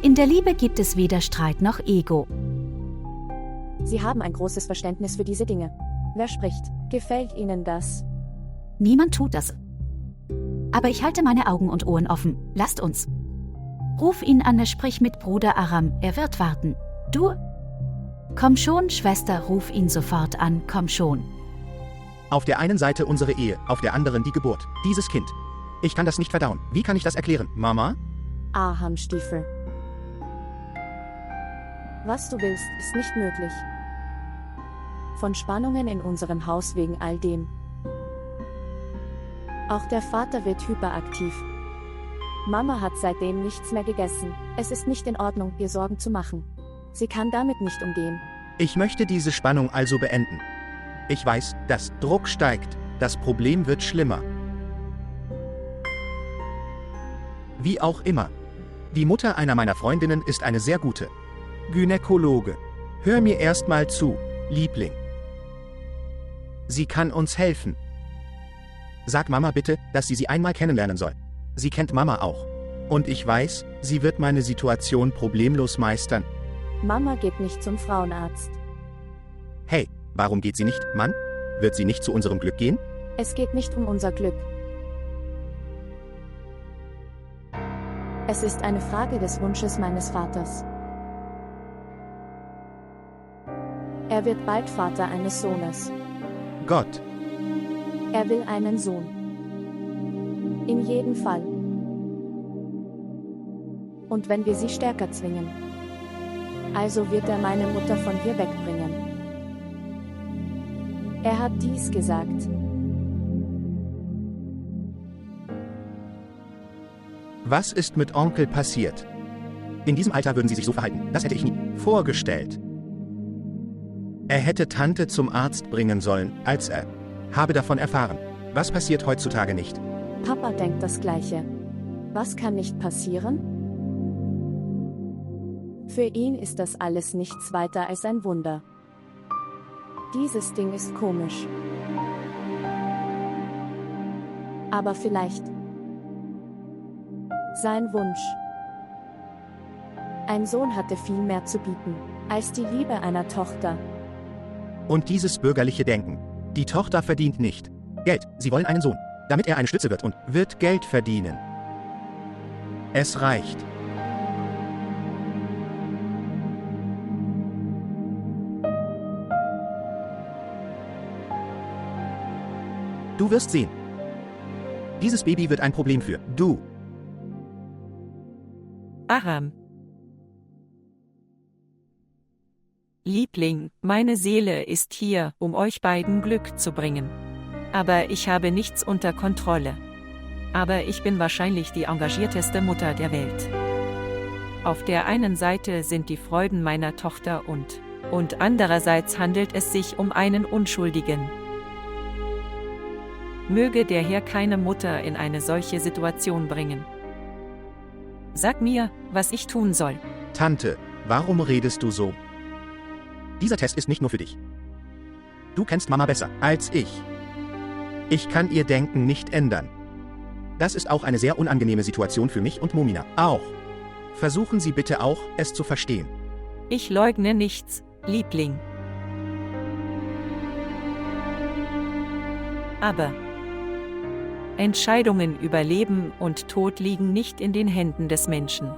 In der Liebe gibt es weder Streit noch Ego. Sie haben ein großes Verständnis für diese Dinge. Wer spricht? Gefällt Ihnen das? Niemand tut das. Aber ich halte meine Augen und Ohren offen. Lasst uns. Ruf ihn an, sprich mit Bruder Aram, er wird warten. Du? Komm schon, Schwester, ruf ihn sofort an, komm schon. Auf der einen Seite unsere Ehe, auf der anderen die Geburt. Dieses Kind. Ich kann das nicht verdauen. Wie kann ich das erklären, Mama? Aham-Stiefel. Was du willst, ist nicht möglich. Von Spannungen in unserem Haus wegen all dem. Auch der Vater wird hyperaktiv. Mama hat seitdem nichts mehr gegessen. Es ist nicht in Ordnung, ihr Sorgen zu machen. Sie kann damit nicht umgehen. Ich möchte diese Spannung also beenden. Ich weiß, dass Druck steigt. Das Problem wird schlimmer. Wie auch immer. Die Mutter einer meiner Freundinnen ist eine sehr gute Gynäkologe. Hör mir erst mal zu, Liebling. Sie kann uns helfen. Sag Mama bitte, dass sie einmal kennenlernen soll. Sie kennt Mama auch. Und ich weiß, sie wird meine Situation problemlos meistern. Mama geht nicht zum Frauenarzt. Hey, warum geht sie nicht, Mann? Wird sie nicht zu unserem Glück gehen? Es geht nicht um unser Glück. Es ist eine Frage des Wunsches meines Vaters. Er wird bald Vater eines Sohnes. Gott. Er will einen Sohn. In jedem Fall. Und wenn wir sie stärker zwingen, also wird er meine Mutter von hier wegbringen. Er hat dies gesagt. Was ist mit Onkel passiert? In diesem Alter würden sie sich so verhalten. Das hätte ich nie vorgestellt. Er hätte Tante zum Arzt bringen sollen, als er habe davon erfahren. Was passiert heutzutage nicht? Papa denkt das Gleiche. Was kann nicht passieren? Für ihn ist das alles nichts weiter als ein Wunder. Dieses Ding ist komisch. Aber vielleicht sein Wunsch. Ein Sohn hatte viel mehr zu bieten, als die Liebe einer Tochter. Und dieses bürgerliche Denken. Die Tochter verdient nicht Geld, sie wollen einen Sohn, damit er eine Stütze wird und wird Geld verdienen. Es reicht. Du wirst sehen. Dieses Baby wird ein Problem für du. Aram. Liebling, meine Seele ist hier, um euch beiden Glück zu bringen. Aber ich habe nichts unter Kontrolle. Aber ich bin wahrscheinlich die engagierteste Mutter der Welt. Auf der einen Seite sind die Freuden meiner Tochter und andererseits handelt es sich um einen Unschuldigen. Möge der Herr keine Mutter in eine solche Situation bringen. Sag mir, was ich tun soll. Tante, warum redest du so? Dieser Test ist nicht nur für dich. Du kennst Mama besser als ich. Ich kann ihr Denken nicht ändern. Das ist auch eine sehr unangenehme Situation für mich und Momina. Auch. Versuchen Sie bitte auch, es zu verstehen. Ich leugne nichts, Liebling. Aber Entscheidungen über Leben und Tod liegen nicht in den Händen des Menschen.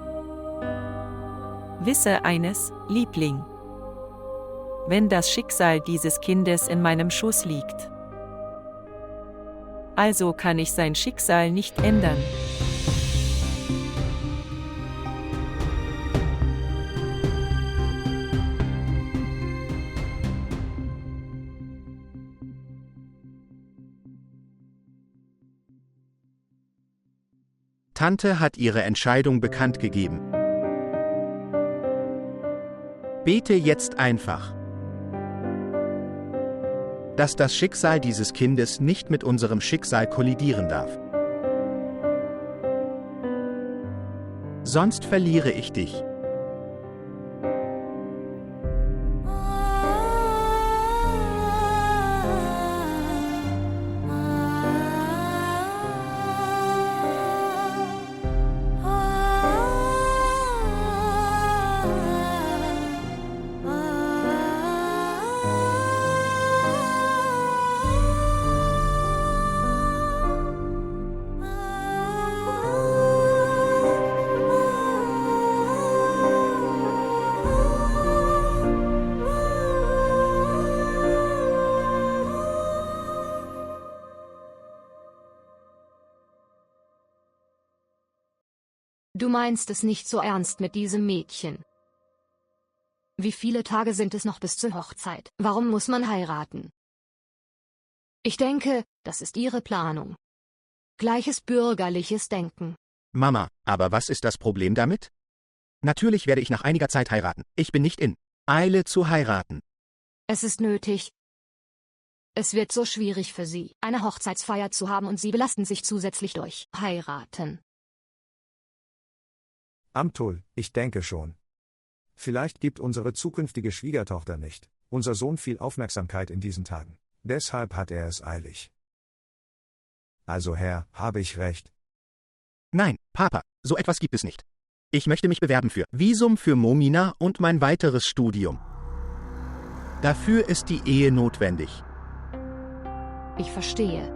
Wisse eines, Liebling. Wenn das Schicksal dieses Kindes in meinem Schoß liegt, also kann ich sein Schicksal nicht ändern. Tante hat ihre Entscheidung bekannt gegeben. Bete jetzt einfach, dass das Schicksal dieses Kindes nicht mit unserem Schicksal kollidieren darf. Sonst verliere ich dich. Du meinst es nicht so ernst mit diesem Mädchen. Wie viele Tage sind es noch bis zur Hochzeit? Warum muss man heiraten? Ich denke, das ist ihre Planung. Gleiches bürgerliches Denken. Mama, aber was ist das Problem damit? Natürlich werde ich nach einiger Zeit heiraten. Ich bin nicht in Eile zu heiraten. Es ist nötig. Es wird so schwierig für sie, eine Hochzeitsfeier zu haben und sie belasten sich zusätzlich durch Heiraten. Amtul, ich denke schon. Vielleicht gibt unsere zukünftige Schwiegertochter nicht unser Sohn viel Aufmerksamkeit in diesen Tagen. Deshalb hat er es eilig. Also Herr, habe ich recht? Nein, Papa, so etwas gibt es nicht. Ich möchte mich bewerben für Visum für Momina und mein weiteres Studium. Dafür ist die Ehe notwendig. Ich verstehe.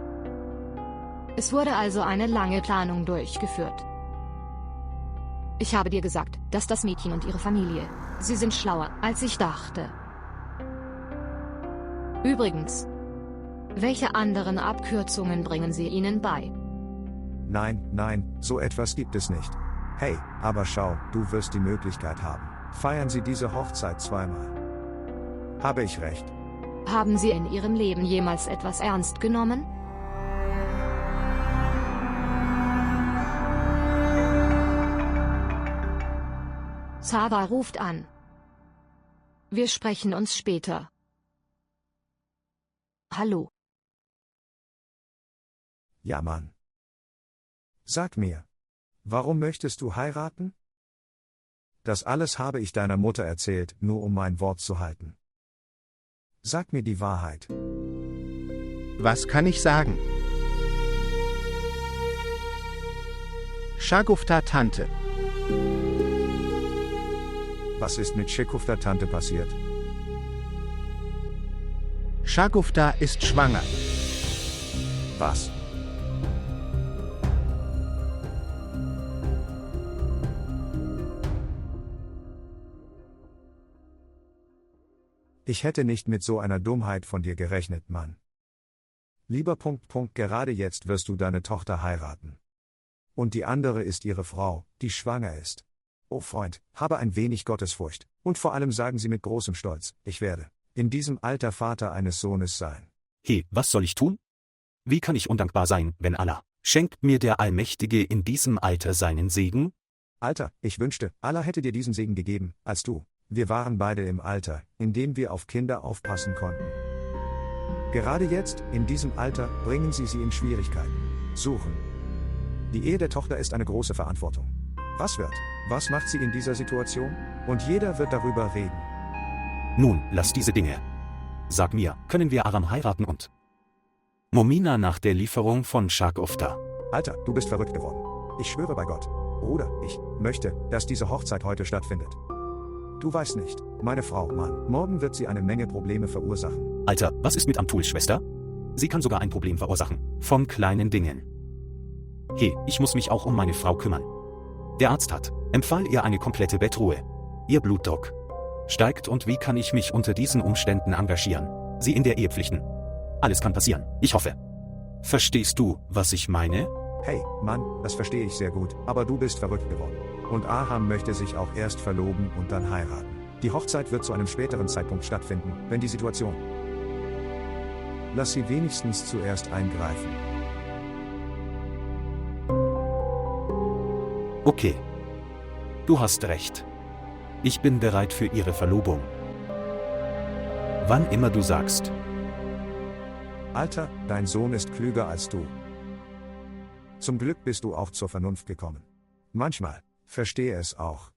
Es wurde also eine lange Planung durchgeführt. Ich habe dir gesagt, dass das Mädchen und ihre Familie, sie sind schlauer, als ich dachte. Übrigens, welche anderen Abkürzungen bringen sie ihnen bei? Nein, so etwas gibt es nicht. Hey, aber schau, du wirst die Möglichkeit haben. Feiern Sie diese Hochzeit zweimal. Habe ich recht? Haben Sie in Ihrem Leben jemals etwas ernst genommen? Sava ruft an. Wir sprechen uns später. Hallo. Ja, Mann. Sag mir, warum möchtest du heiraten? Das alles habe ich deiner Mutter erzählt, nur um mein Wort zu halten. Sag mir die Wahrheit. Was kann ich sagen? Shagufta Tante. Was ist mit Shagufta Tante passiert? Shagufta ist schwanger. Was? Ich hätte nicht mit so einer Dummheit von dir gerechnet, Mann. Lieber gerade jetzt wirst du deine Tochter heiraten. Und die andere ist ihre Frau, die schwanger ist. Oh Freund, habe ein wenig Gottesfurcht, und vor allem sagen Sie mit großem Stolz, ich werde in diesem Alter Vater eines Sohnes sein. Hey, was soll ich tun? Wie kann ich undankbar sein, wenn Allah schenkt mir der Allmächtige in diesem Alter seinen Segen? Alter, ich wünschte, Allah hätte dir diesen Segen gegeben, als du. Wir waren beide im Alter, in dem wir auf Kinder aufpassen konnten. Gerade jetzt, in diesem Alter, bringen sie in Schwierigkeiten. Suchen. Die Ehe der Tochter ist eine große Verantwortung. Was macht sie in dieser Situation? Und jeder wird darüber reden. Nun, lass diese Dinge. Sag mir, können wir Aram heiraten und Momina nach der Lieferung von Shagufta? Alter, du bist verrückt geworden. Ich schwöre bei Gott. Bruder, ich möchte, dass diese Hochzeit heute stattfindet. Du weißt nicht, meine Frau, Mann, morgen wird sie eine Menge Probleme verursachen. Alter, was ist mit Amtuls Schwester? Sie kann sogar ein Problem verursachen. Von kleinen Dingen. Hey, ich muss mich auch um meine Frau kümmern. Der Arzt empfahl ihr eine komplette Bettruhe. Ihr Blutdruck steigt und wie kann ich mich unter diesen Umständen engagieren? Sie in der Ehe pflichten. Alles kann passieren, ich hoffe. Verstehst du, was ich meine? Hey, Mann, das verstehe ich sehr gut, aber du bist verrückt geworden. Und Aham möchte sich auch erst verloben und dann heiraten. Die Hochzeit wird zu einem späteren Zeitpunkt stattfinden, wenn die Situation. Lass sie wenigstens zuerst eingreifen. Okay. Du hast recht. Ich bin bereit für ihre Verlobung. Wann immer du sagst. Alter, dein Sohn ist klüger als du. Zum Glück bist du auch zur Vernunft gekommen. Manchmal verstehe es auch.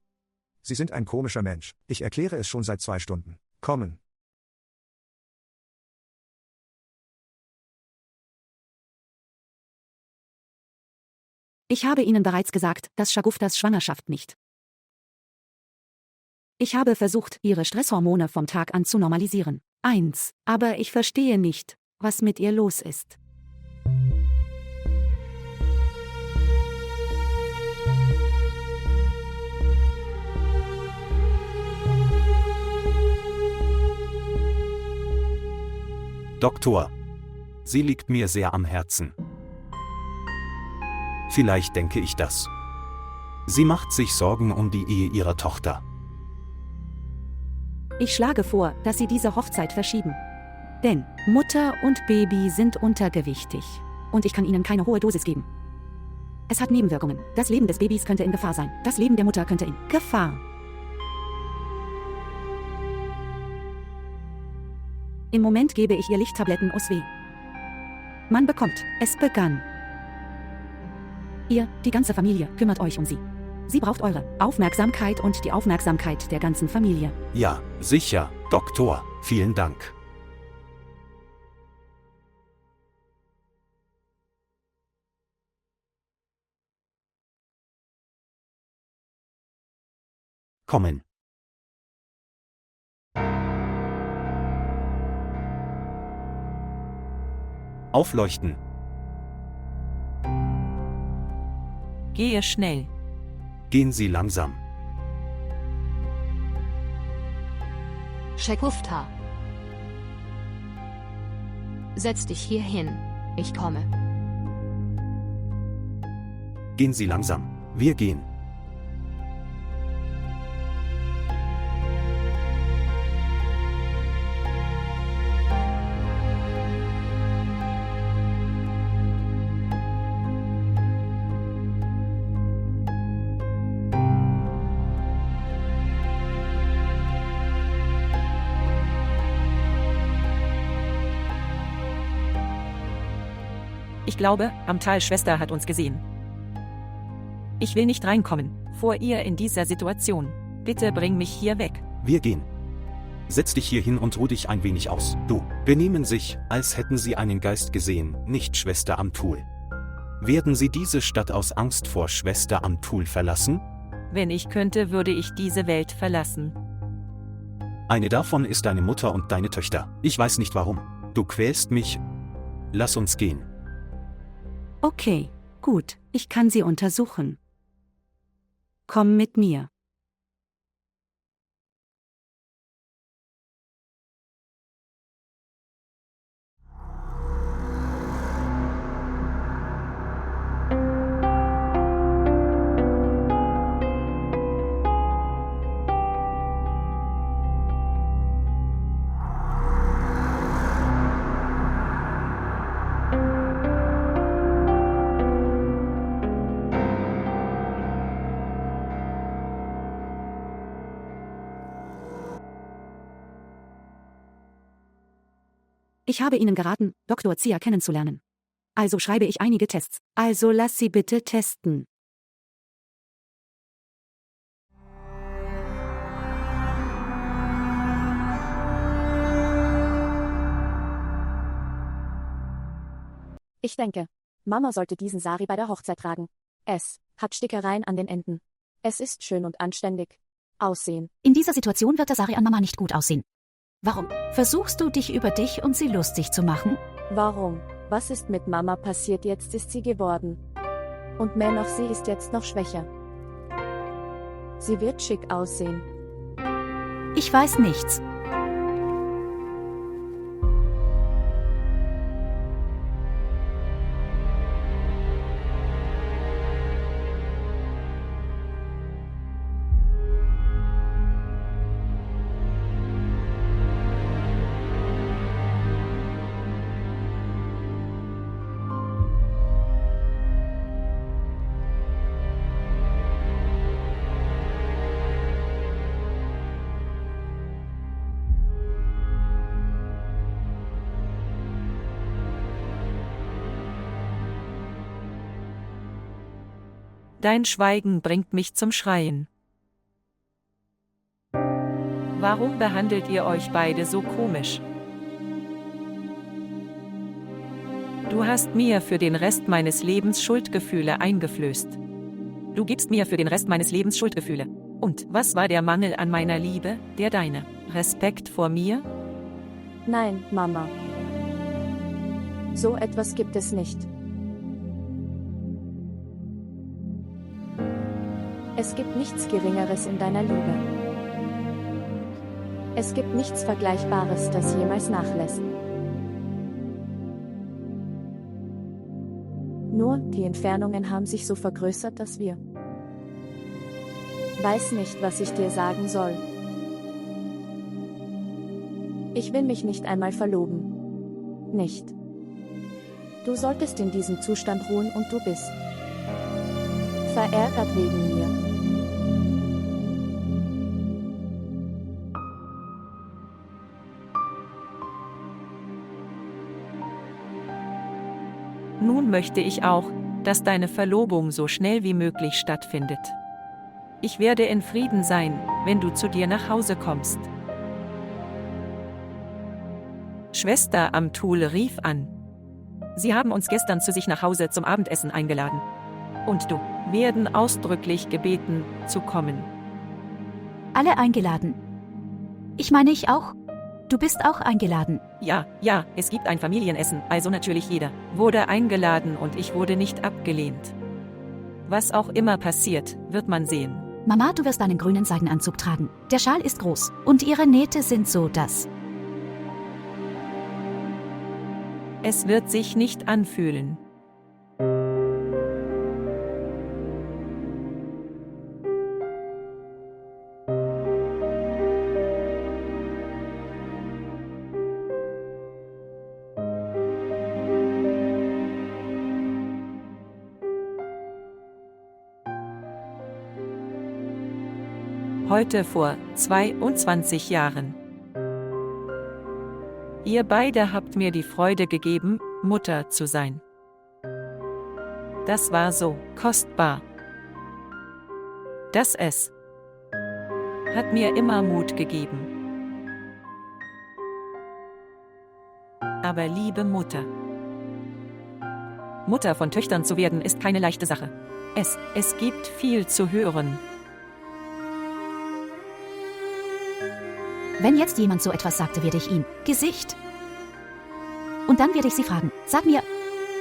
Sie sind ein komischer Mensch, ich erkläre es schon seit 2 Stunden. Kommen. Ich habe Ihnen bereits gesagt, dass Shaguftas Schwangerschaft nicht. Ich habe versucht, ihre Stresshormone vom Tag an zu normalisieren. Aber ich verstehe nicht, was mit ihr los ist. Doktor. Sie liegt mir sehr am Herzen. Vielleicht denke ich das. Sie macht sich Sorgen um die Ehe ihrer Tochter. Ich schlage vor, dass Sie diese Hochzeit verschieben. Denn Mutter und Baby sind untergewichtig. Und ich kann Ihnen keine hohe Dosis geben. Es hat Nebenwirkungen. Das Leben des Babys könnte in Gefahr sein. Das Leben der Mutter könnte in Gefahr. Im Moment gebe ich ihr Lichttabletten OSW. Man bekommt. Es begann. Ihr, die ganze Familie, kümmert euch um sie. Sie braucht eure Aufmerksamkeit und die Aufmerksamkeit der ganzen Familie. Ja, sicher, Doktor. Vielen Dank. Kommen. Aufleuchten. Gehe schnell. Gehen Sie langsam. Shagufta. Setz dich hier hin. Ich komme. Gehen Sie langsam. Wir gehen. Ich glaube, Amtals Schwester hat uns gesehen. Ich will nicht reinkommen, vor ihr in dieser Situation. Bitte bring mich hier weg. Wir gehen. Setz dich hier hin und ruh dich ein wenig aus. Du, benehmen sich, als hätten sie einen Geist gesehen, nicht Schwester Amtul. Werden sie diese Stadt aus Angst vor Schwester Amtul verlassen? Wenn ich könnte, würde ich diese Welt verlassen. Eine davon ist deine Mutter und deine Töchter. Ich weiß nicht warum. Du quälst mich. Lass uns gehen. Okay, gut, ich kann sie untersuchen. Komm mit mir. Ich habe Ihnen geraten, Dr. Zia kennenzulernen. Also schreibe ich einige Tests. Also lass sie bitte testen. Ich denke, Mama sollte diesen Sari bei der Hochzeit tragen. Es hat Stickereien an den Enden. Es ist schön und anständig. Aussehen. In dieser Situation wird der Sari an Mama nicht gut aussehen. Warum? Versuchst du dich über dich und sie lustig zu machen? Warum? Was ist mit Mama passiert? Jetzt ist sie geworden. Und mehr noch, sie ist jetzt noch schwächer. Sie wird schick aussehen. Ich weiß nichts. Dein Schweigen bringt mich zum Schreien. Warum behandelt ihr euch beide so komisch? Du hast mir für den Rest meines Lebens Schuldgefühle eingeflößt. Du gibst mir für den Rest meines Lebens Schuldgefühle. Und was war der Mangel an meiner Liebe, der deine? Respekt vor mir? Nein, Mama. So etwas gibt es nicht. Es gibt nichts Geringeres in deiner Liebe. Es gibt nichts Vergleichbares, das jemals nachlässt. Nur, die Entfernungen haben sich so vergrößert, dass wir... Weiß nicht, was ich dir sagen soll. Ich will mich nicht einmal verloben. Nicht. Du solltest in diesem Zustand ruhen und du bist verärgert wegen mir. Nun möchte ich auch, dass deine Verlobung so schnell wie möglich stattfindet. Ich werde in Frieden sein, wenn du zu dir nach Hause kommst. Schwester Amtul rief an. Sie haben uns gestern zu sich nach Hause zum Abendessen eingeladen. Und du werden ausdrücklich gebeten, zu kommen. Alle eingeladen. Ich meine ich auch. Du bist auch eingeladen. Ja, es gibt ein Familienessen, also natürlich jeder wurde eingeladen und ich wurde nicht abgelehnt. Was auch immer passiert, wird man sehen. Mama, du wirst einen grünen Seidenanzug tragen. Der Schal ist groß und ihre Nähte sind so, dass... Es wird sich nicht anfühlen. Heute vor 22 Jahren. Ihr beide habt mir die Freude gegeben, Mutter zu sein. Das war so kostbar. Das hat mir immer Mut gegeben. Aber liebe Mutter, Mutter von Töchtern zu werden, ist keine leichte Sache. Es gibt viel zu hören. Wenn jetzt jemand so etwas sagte, werde ich ihn Gesicht. Und dann werde ich sie fragen, sag mir,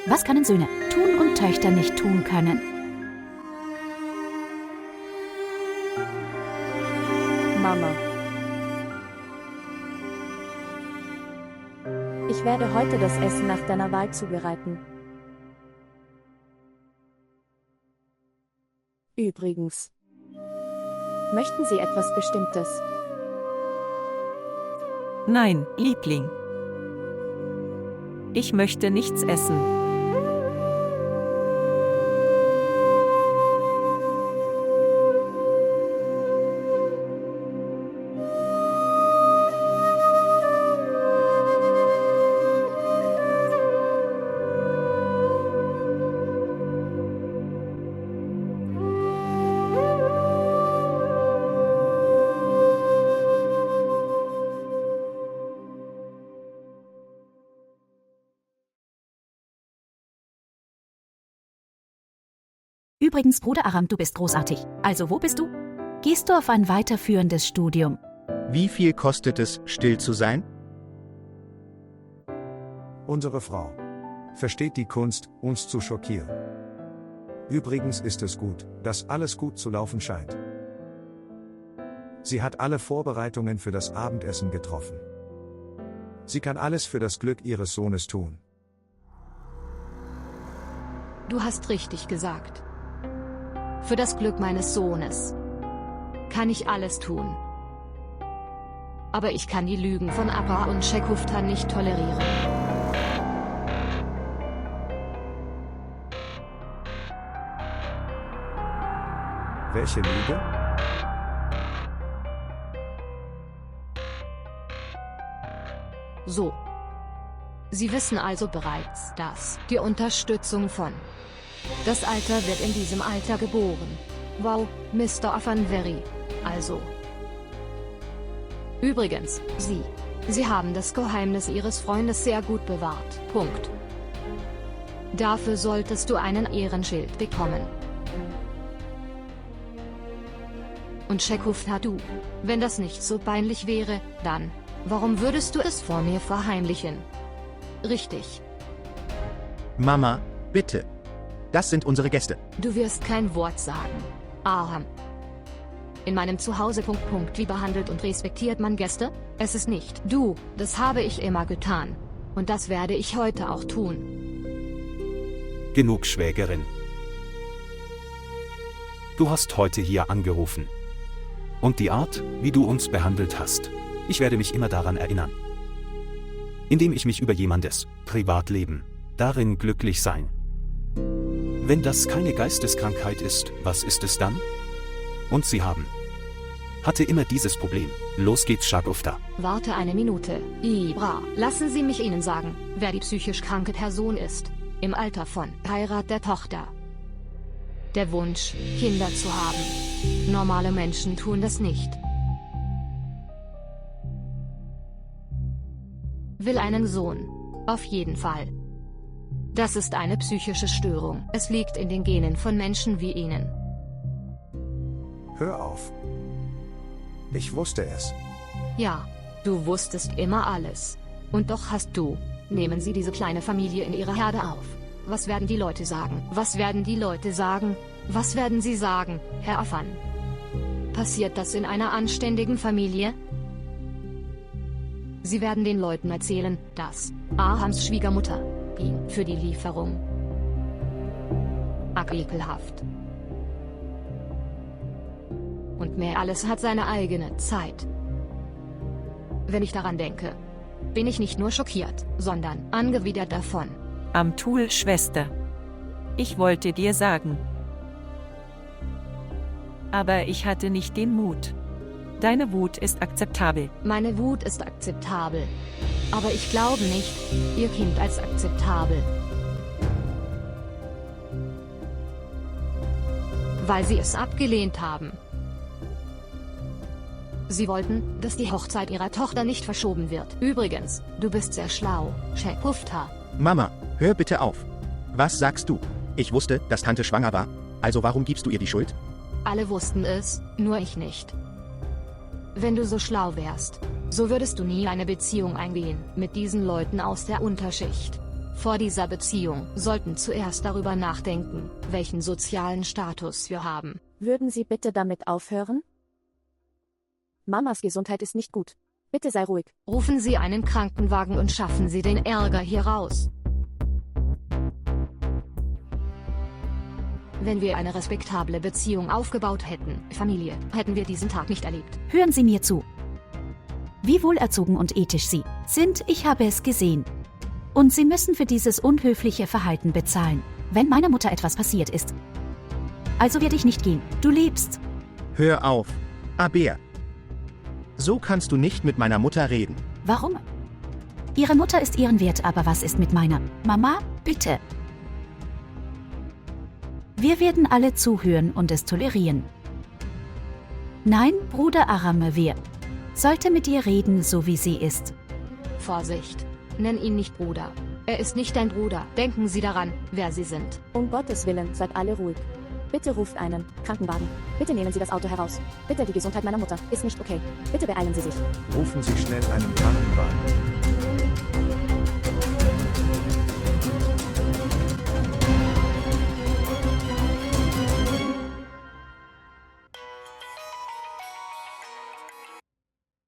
was können Söhne tun und Töchter nicht tun können? Mama. Ich werde heute das Essen nach deiner Wahl zubereiten. Übrigens. Möchten Sie etwas Bestimmtes? Nein, Liebling. Ich möchte nichts essen. Übrigens, Bruder Aram, du bist großartig. Also wo bist du? Gehst du auf ein weiterführendes Studium? Wie viel kostet es, still zu sein? Unsere Frau versteht die Kunst, uns zu schockieren. Übrigens ist es gut, dass alles gut zu laufen scheint. Sie hat alle Vorbereitungen für das Abendessen getroffen. Sie kann alles für das Glück ihres Sohnes tun. Du hast richtig gesagt. Für das Glück meines Sohnes kann ich alles tun. Aber ich kann die Lügen von Abba und Shekufta nicht tolerieren. Welche Lüge? So. Sie wissen also bereits, dass die Unterstützung von das Alter wird in diesem Alter geboren. Wow, Mr. Afanveri. Also. Übrigens, Sie haben das Geheimnis Ihres Freundes sehr gut bewahrt. Punkt. Dafür solltest du einen Ehrenschild bekommen. Und Shekufta, du. Wenn das nicht so peinlich wäre, dann, warum würdest du es vor mir verheimlichen? Richtig. Mama, bitte. Das sind unsere Gäste. Du wirst kein Wort sagen. Aham. In meinem Zuhause ... Wie behandelt und respektiert man Gäste? Es ist nicht du, das habe ich immer getan. Und das werde ich heute auch tun. Genug, Schwägerin. Du hast heute hier angerufen. Und die Art, wie du uns behandelt hast, ich werde mich immer daran erinnern. Indem ich mich über jemandes Privatleben darin glücklich sein. Wenn das keine Geisteskrankheit ist, was ist es dann? Und sie hatte immer dieses Problem. Los geht's, Shagufta. Warte eine Minute. Ibra, lassen Sie mich Ihnen sagen, wer die psychisch kranke Person ist. Im Alter von Heirat der Tochter. Der Wunsch, Kinder zu haben. Normale Menschen tun das nicht. Will einen Sohn. Auf jeden Fall. Das ist eine psychische Störung. Es liegt in den Genen von Menschen wie Ihnen. Hör auf. Ich wusste es. Ja, du wusstest immer alles. Und doch hast du. Nehmen Sie diese kleine Familie in Ihre Herde auf. Was werden die Leute sagen? Was werden die Leute sagen? Was werden sie sagen, Herr Afan? Passiert das in einer anständigen Familie? Sie werden den Leuten erzählen, dass Ahams Schwiegermutter ihn für die Lieferung. Ach, ekelhaft. Und mehr alles hat seine eigene Zeit. Wenn ich daran denke, bin ich nicht nur schockiert, sondern angewidert davon. Amtul, Schwester. Ich wollte dir sagen. Aber ich hatte nicht den Mut. Deine Wut ist akzeptabel. Meine Wut ist akzeptabel. Aber ich glaube nicht, ihr Kind als akzeptabel. Weil sie es abgelehnt haben. Sie wollten, dass die Hochzeit ihrer Tochter nicht verschoben wird. Übrigens, du bist sehr schlau, Shekufta. Mama, hör bitte auf. Was sagst du? Ich wusste, dass Tante schwanger war. Also warum gibst du ihr die Schuld? Alle wussten es, nur ich nicht. Wenn du so schlau wärst, so würdest du nie eine Beziehung eingehen mit diesen Leuten aus der Unterschicht. Vor dieser Beziehung sollten zuerst darüber nachdenken, welchen sozialen Status wir haben. Würden Sie bitte damit aufhören? Mamas Gesundheit ist nicht gut. Bitte sei ruhig. Rufen Sie einen Krankenwagen und schaffen Sie den Ärger hier raus. Wenn wir eine respektable Beziehung aufgebaut hätten, Familie, hätten wir diesen Tag nicht erlebt. Hören Sie mir zu. Wie wohlerzogen und ethisch Sie sind, ich habe es gesehen. Und Sie müssen für dieses unhöfliche Verhalten bezahlen, wenn meiner Mutter etwas passiert ist. Also werde ich nicht gehen. Du lebst. Hör auf. Aber. So kannst du nicht mit meiner Mutter reden. Warum? Ihre Mutter ist ehrenwert, aber was ist mit meiner Mama? Bitte. Wir werden alle zuhören und es tolerieren. Nein, Bruder Arame, wer sollte mit ihr reden, so wie sie ist? Vorsicht. Nenn ihn nicht Bruder. Er ist nicht dein Bruder. Denken Sie daran, wer Sie sind. Um Gottes Willen, seid alle ruhig. Bitte ruft einen Krankenwagen. Bitte nehmen Sie das Auto heraus. Bitte, die Gesundheit meiner Mutter ist nicht okay. Bitte beeilen Sie sich. Rufen Sie schnell einen Krankenwagen.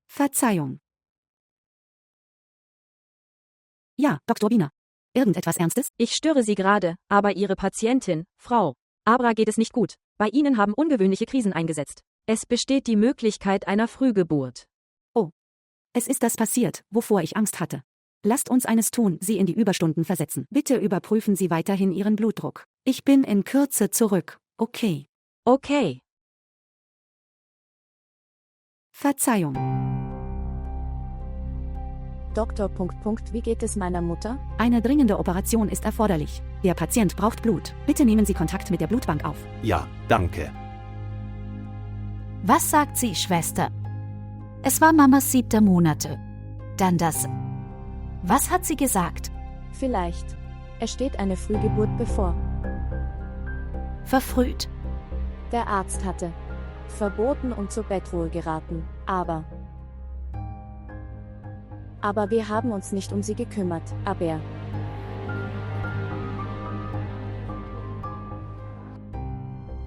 Verzeihung. Ja, Dr. Biener. Irgendetwas Ernstes? Ich störe Sie gerade, aber Ihre Patientin, Frau Abra, geht es nicht gut. Bei Ihnen haben ungewöhnliche Krisen eingesetzt. Es besteht die Möglichkeit einer Frühgeburt. Oh. Es ist das passiert, wovor ich Angst hatte. Lasst uns eines tun, Sie in die Überstunden versetzen. Bitte überprüfen Sie weiterhin Ihren Blutdruck. Ich bin in Kürze zurück, okay? Okay. Verzeihung. Doktor... Wie geht es meiner Mutter? Eine dringende Operation ist erforderlich. Der Patient braucht Blut. Bitte nehmen Sie Kontakt mit der Blutbank auf. Ja, danke. Was sagt sie, Schwester? Es war Mamas 7. Monate. Dann das. Was hat sie gesagt? Vielleicht. Es steht eine Frühgeburt bevor. Verfrüht. Der Arzt hatte verboten und zur Bettruhe geraten, aber wir haben uns nicht um sie gekümmert, aber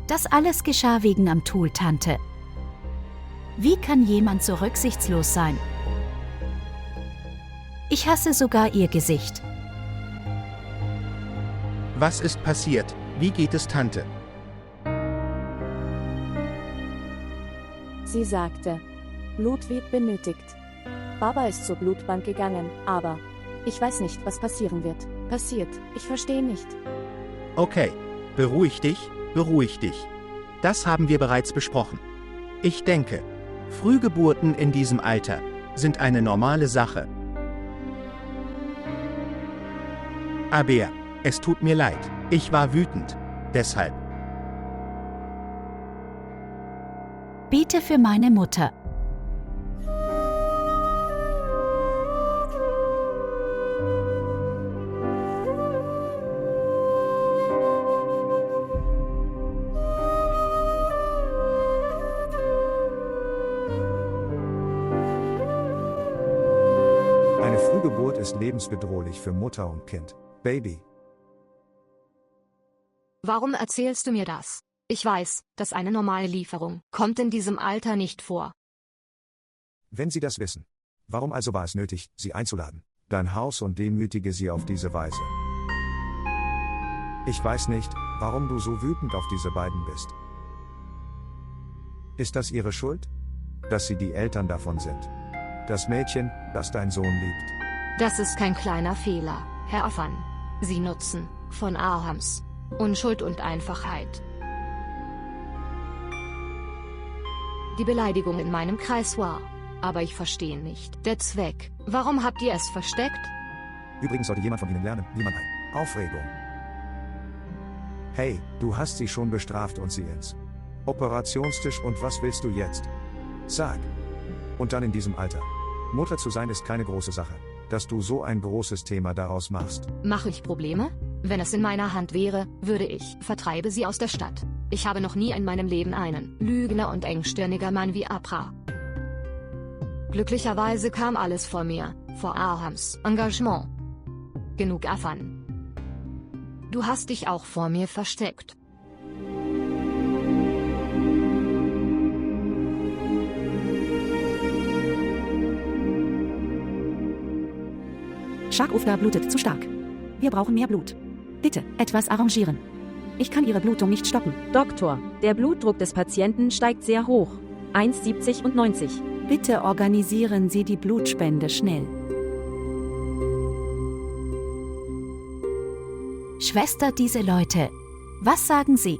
Das alles geschah wegen Amtul, Tante. Wie kann jemand so rücksichtslos sein? Ich hasse sogar ihr Gesicht. Was ist passiert? Wie geht es Tante? sie sagte, Blut wird benötigt. Baba ist zur Blutbank gegangen, aber ich weiß nicht, was passieren wird. Passiert, ich verstehe nicht. Okay, beruhig dich, beruhig dich. Das haben wir bereits besprochen. Ich denke, Frühgeburten in diesem Alter sind eine normale Sache. Aber es tut mir leid, ich war wütend, deshalb. Bete für meine Mutter. Eine Frühgeburt ist lebensbedrohlich für Mutter und Kind. Baby. Warum erzählst du mir das? Ich weiß, dass eine normale Lieferung kommt in diesem Alter nicht vor. Wenn Sie das wissen. Warum also war es nötig, Sie einzuladen? Dein Haus und demütige sie auf diese Weise. Ich weiß nicht, warum du so wütend auf diese beiden bist. Ist das ihre Schuld? Dass sie die Eltern davon sind? Das Mädchen, das dein Sohn liebt. Das ist kein kleiner Fehler, Herr Afan. Sie nutzen von Ahams Unschuld und Einfachheit. Die Beleidigung in meinem Kreis war. Aber ich verstehe nicht. Der Zweck. Warum habt ihr es versteckt? Übrigens sollte jemand von Ihnen lernen, wie man ein Aufregung. Hey, du hast sie schon bestraft und sie ins Operationstisch und was willst du jetzt? Sag. Und dann in diesem Alter. Mutter zu sein ist keine große Sache. Dass du so ein großes Thema daraus machst. Mache ich Probleme? Wenn es in meiner Hand wäre, würde ich vertreibe sie aus der Stadt. Ich habe noch nie in meinem Leben einen Lügner und engstirniger Mann wie Abra. Glücklicherweise kam alles vor mir, vor Ahams Engagement. Genug Afan. Du hast dich auch vor mir versteckt. Sharkufler blutet zu stark. Wir brauchen mehr Blut. Bitte, etwas arrangieren. Ich kann Ihre Blutung nicht stoppen. Doktor, der Blutdruck des Patienten steigt sehr hoch. 1,70 und 90. Bitte organisieren Sie die Blutspende schnell. Schwester, diese Leute. Was sagen Sie?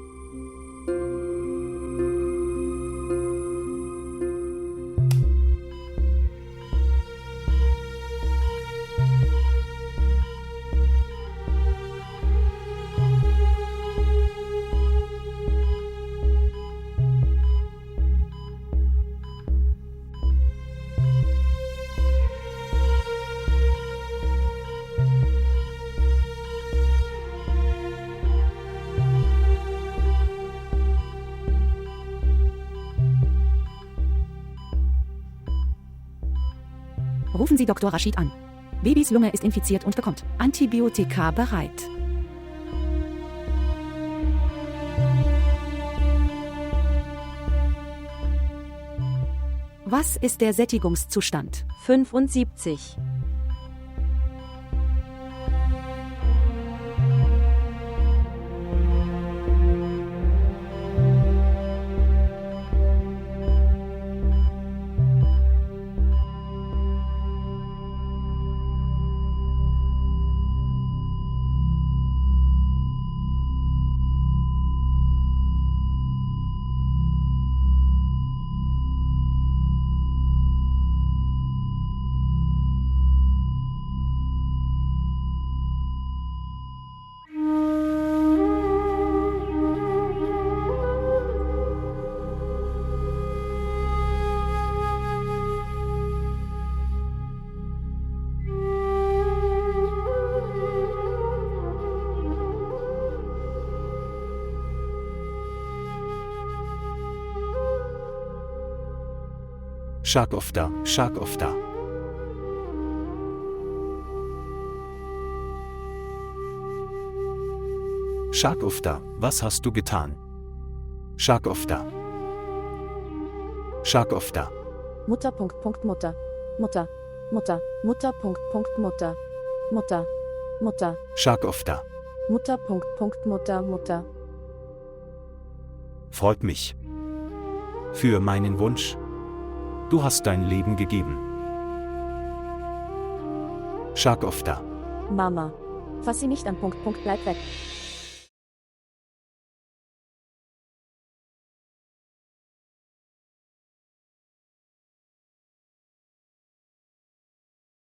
Rufen Sie Dr. Rashid an. Babys Lunge ist infiziert und bekommt Antibiotika bereit. Was ist der Sättigungszustand? 75. Shagofta, Shagofta. Shagofta, was hast du getan? Shagofta. Shagofta. Mutter. Mutter. Mutter. Mutter. Mutter. Mutter. Mutter. Mutter. Shagofta. Mutter. Mutter. Mutter. Freut mich. Für meinen Wunsch. Du hast dein Leben gegeben. Shagofta. Mama. Fass sie nicht an. Bleib weg.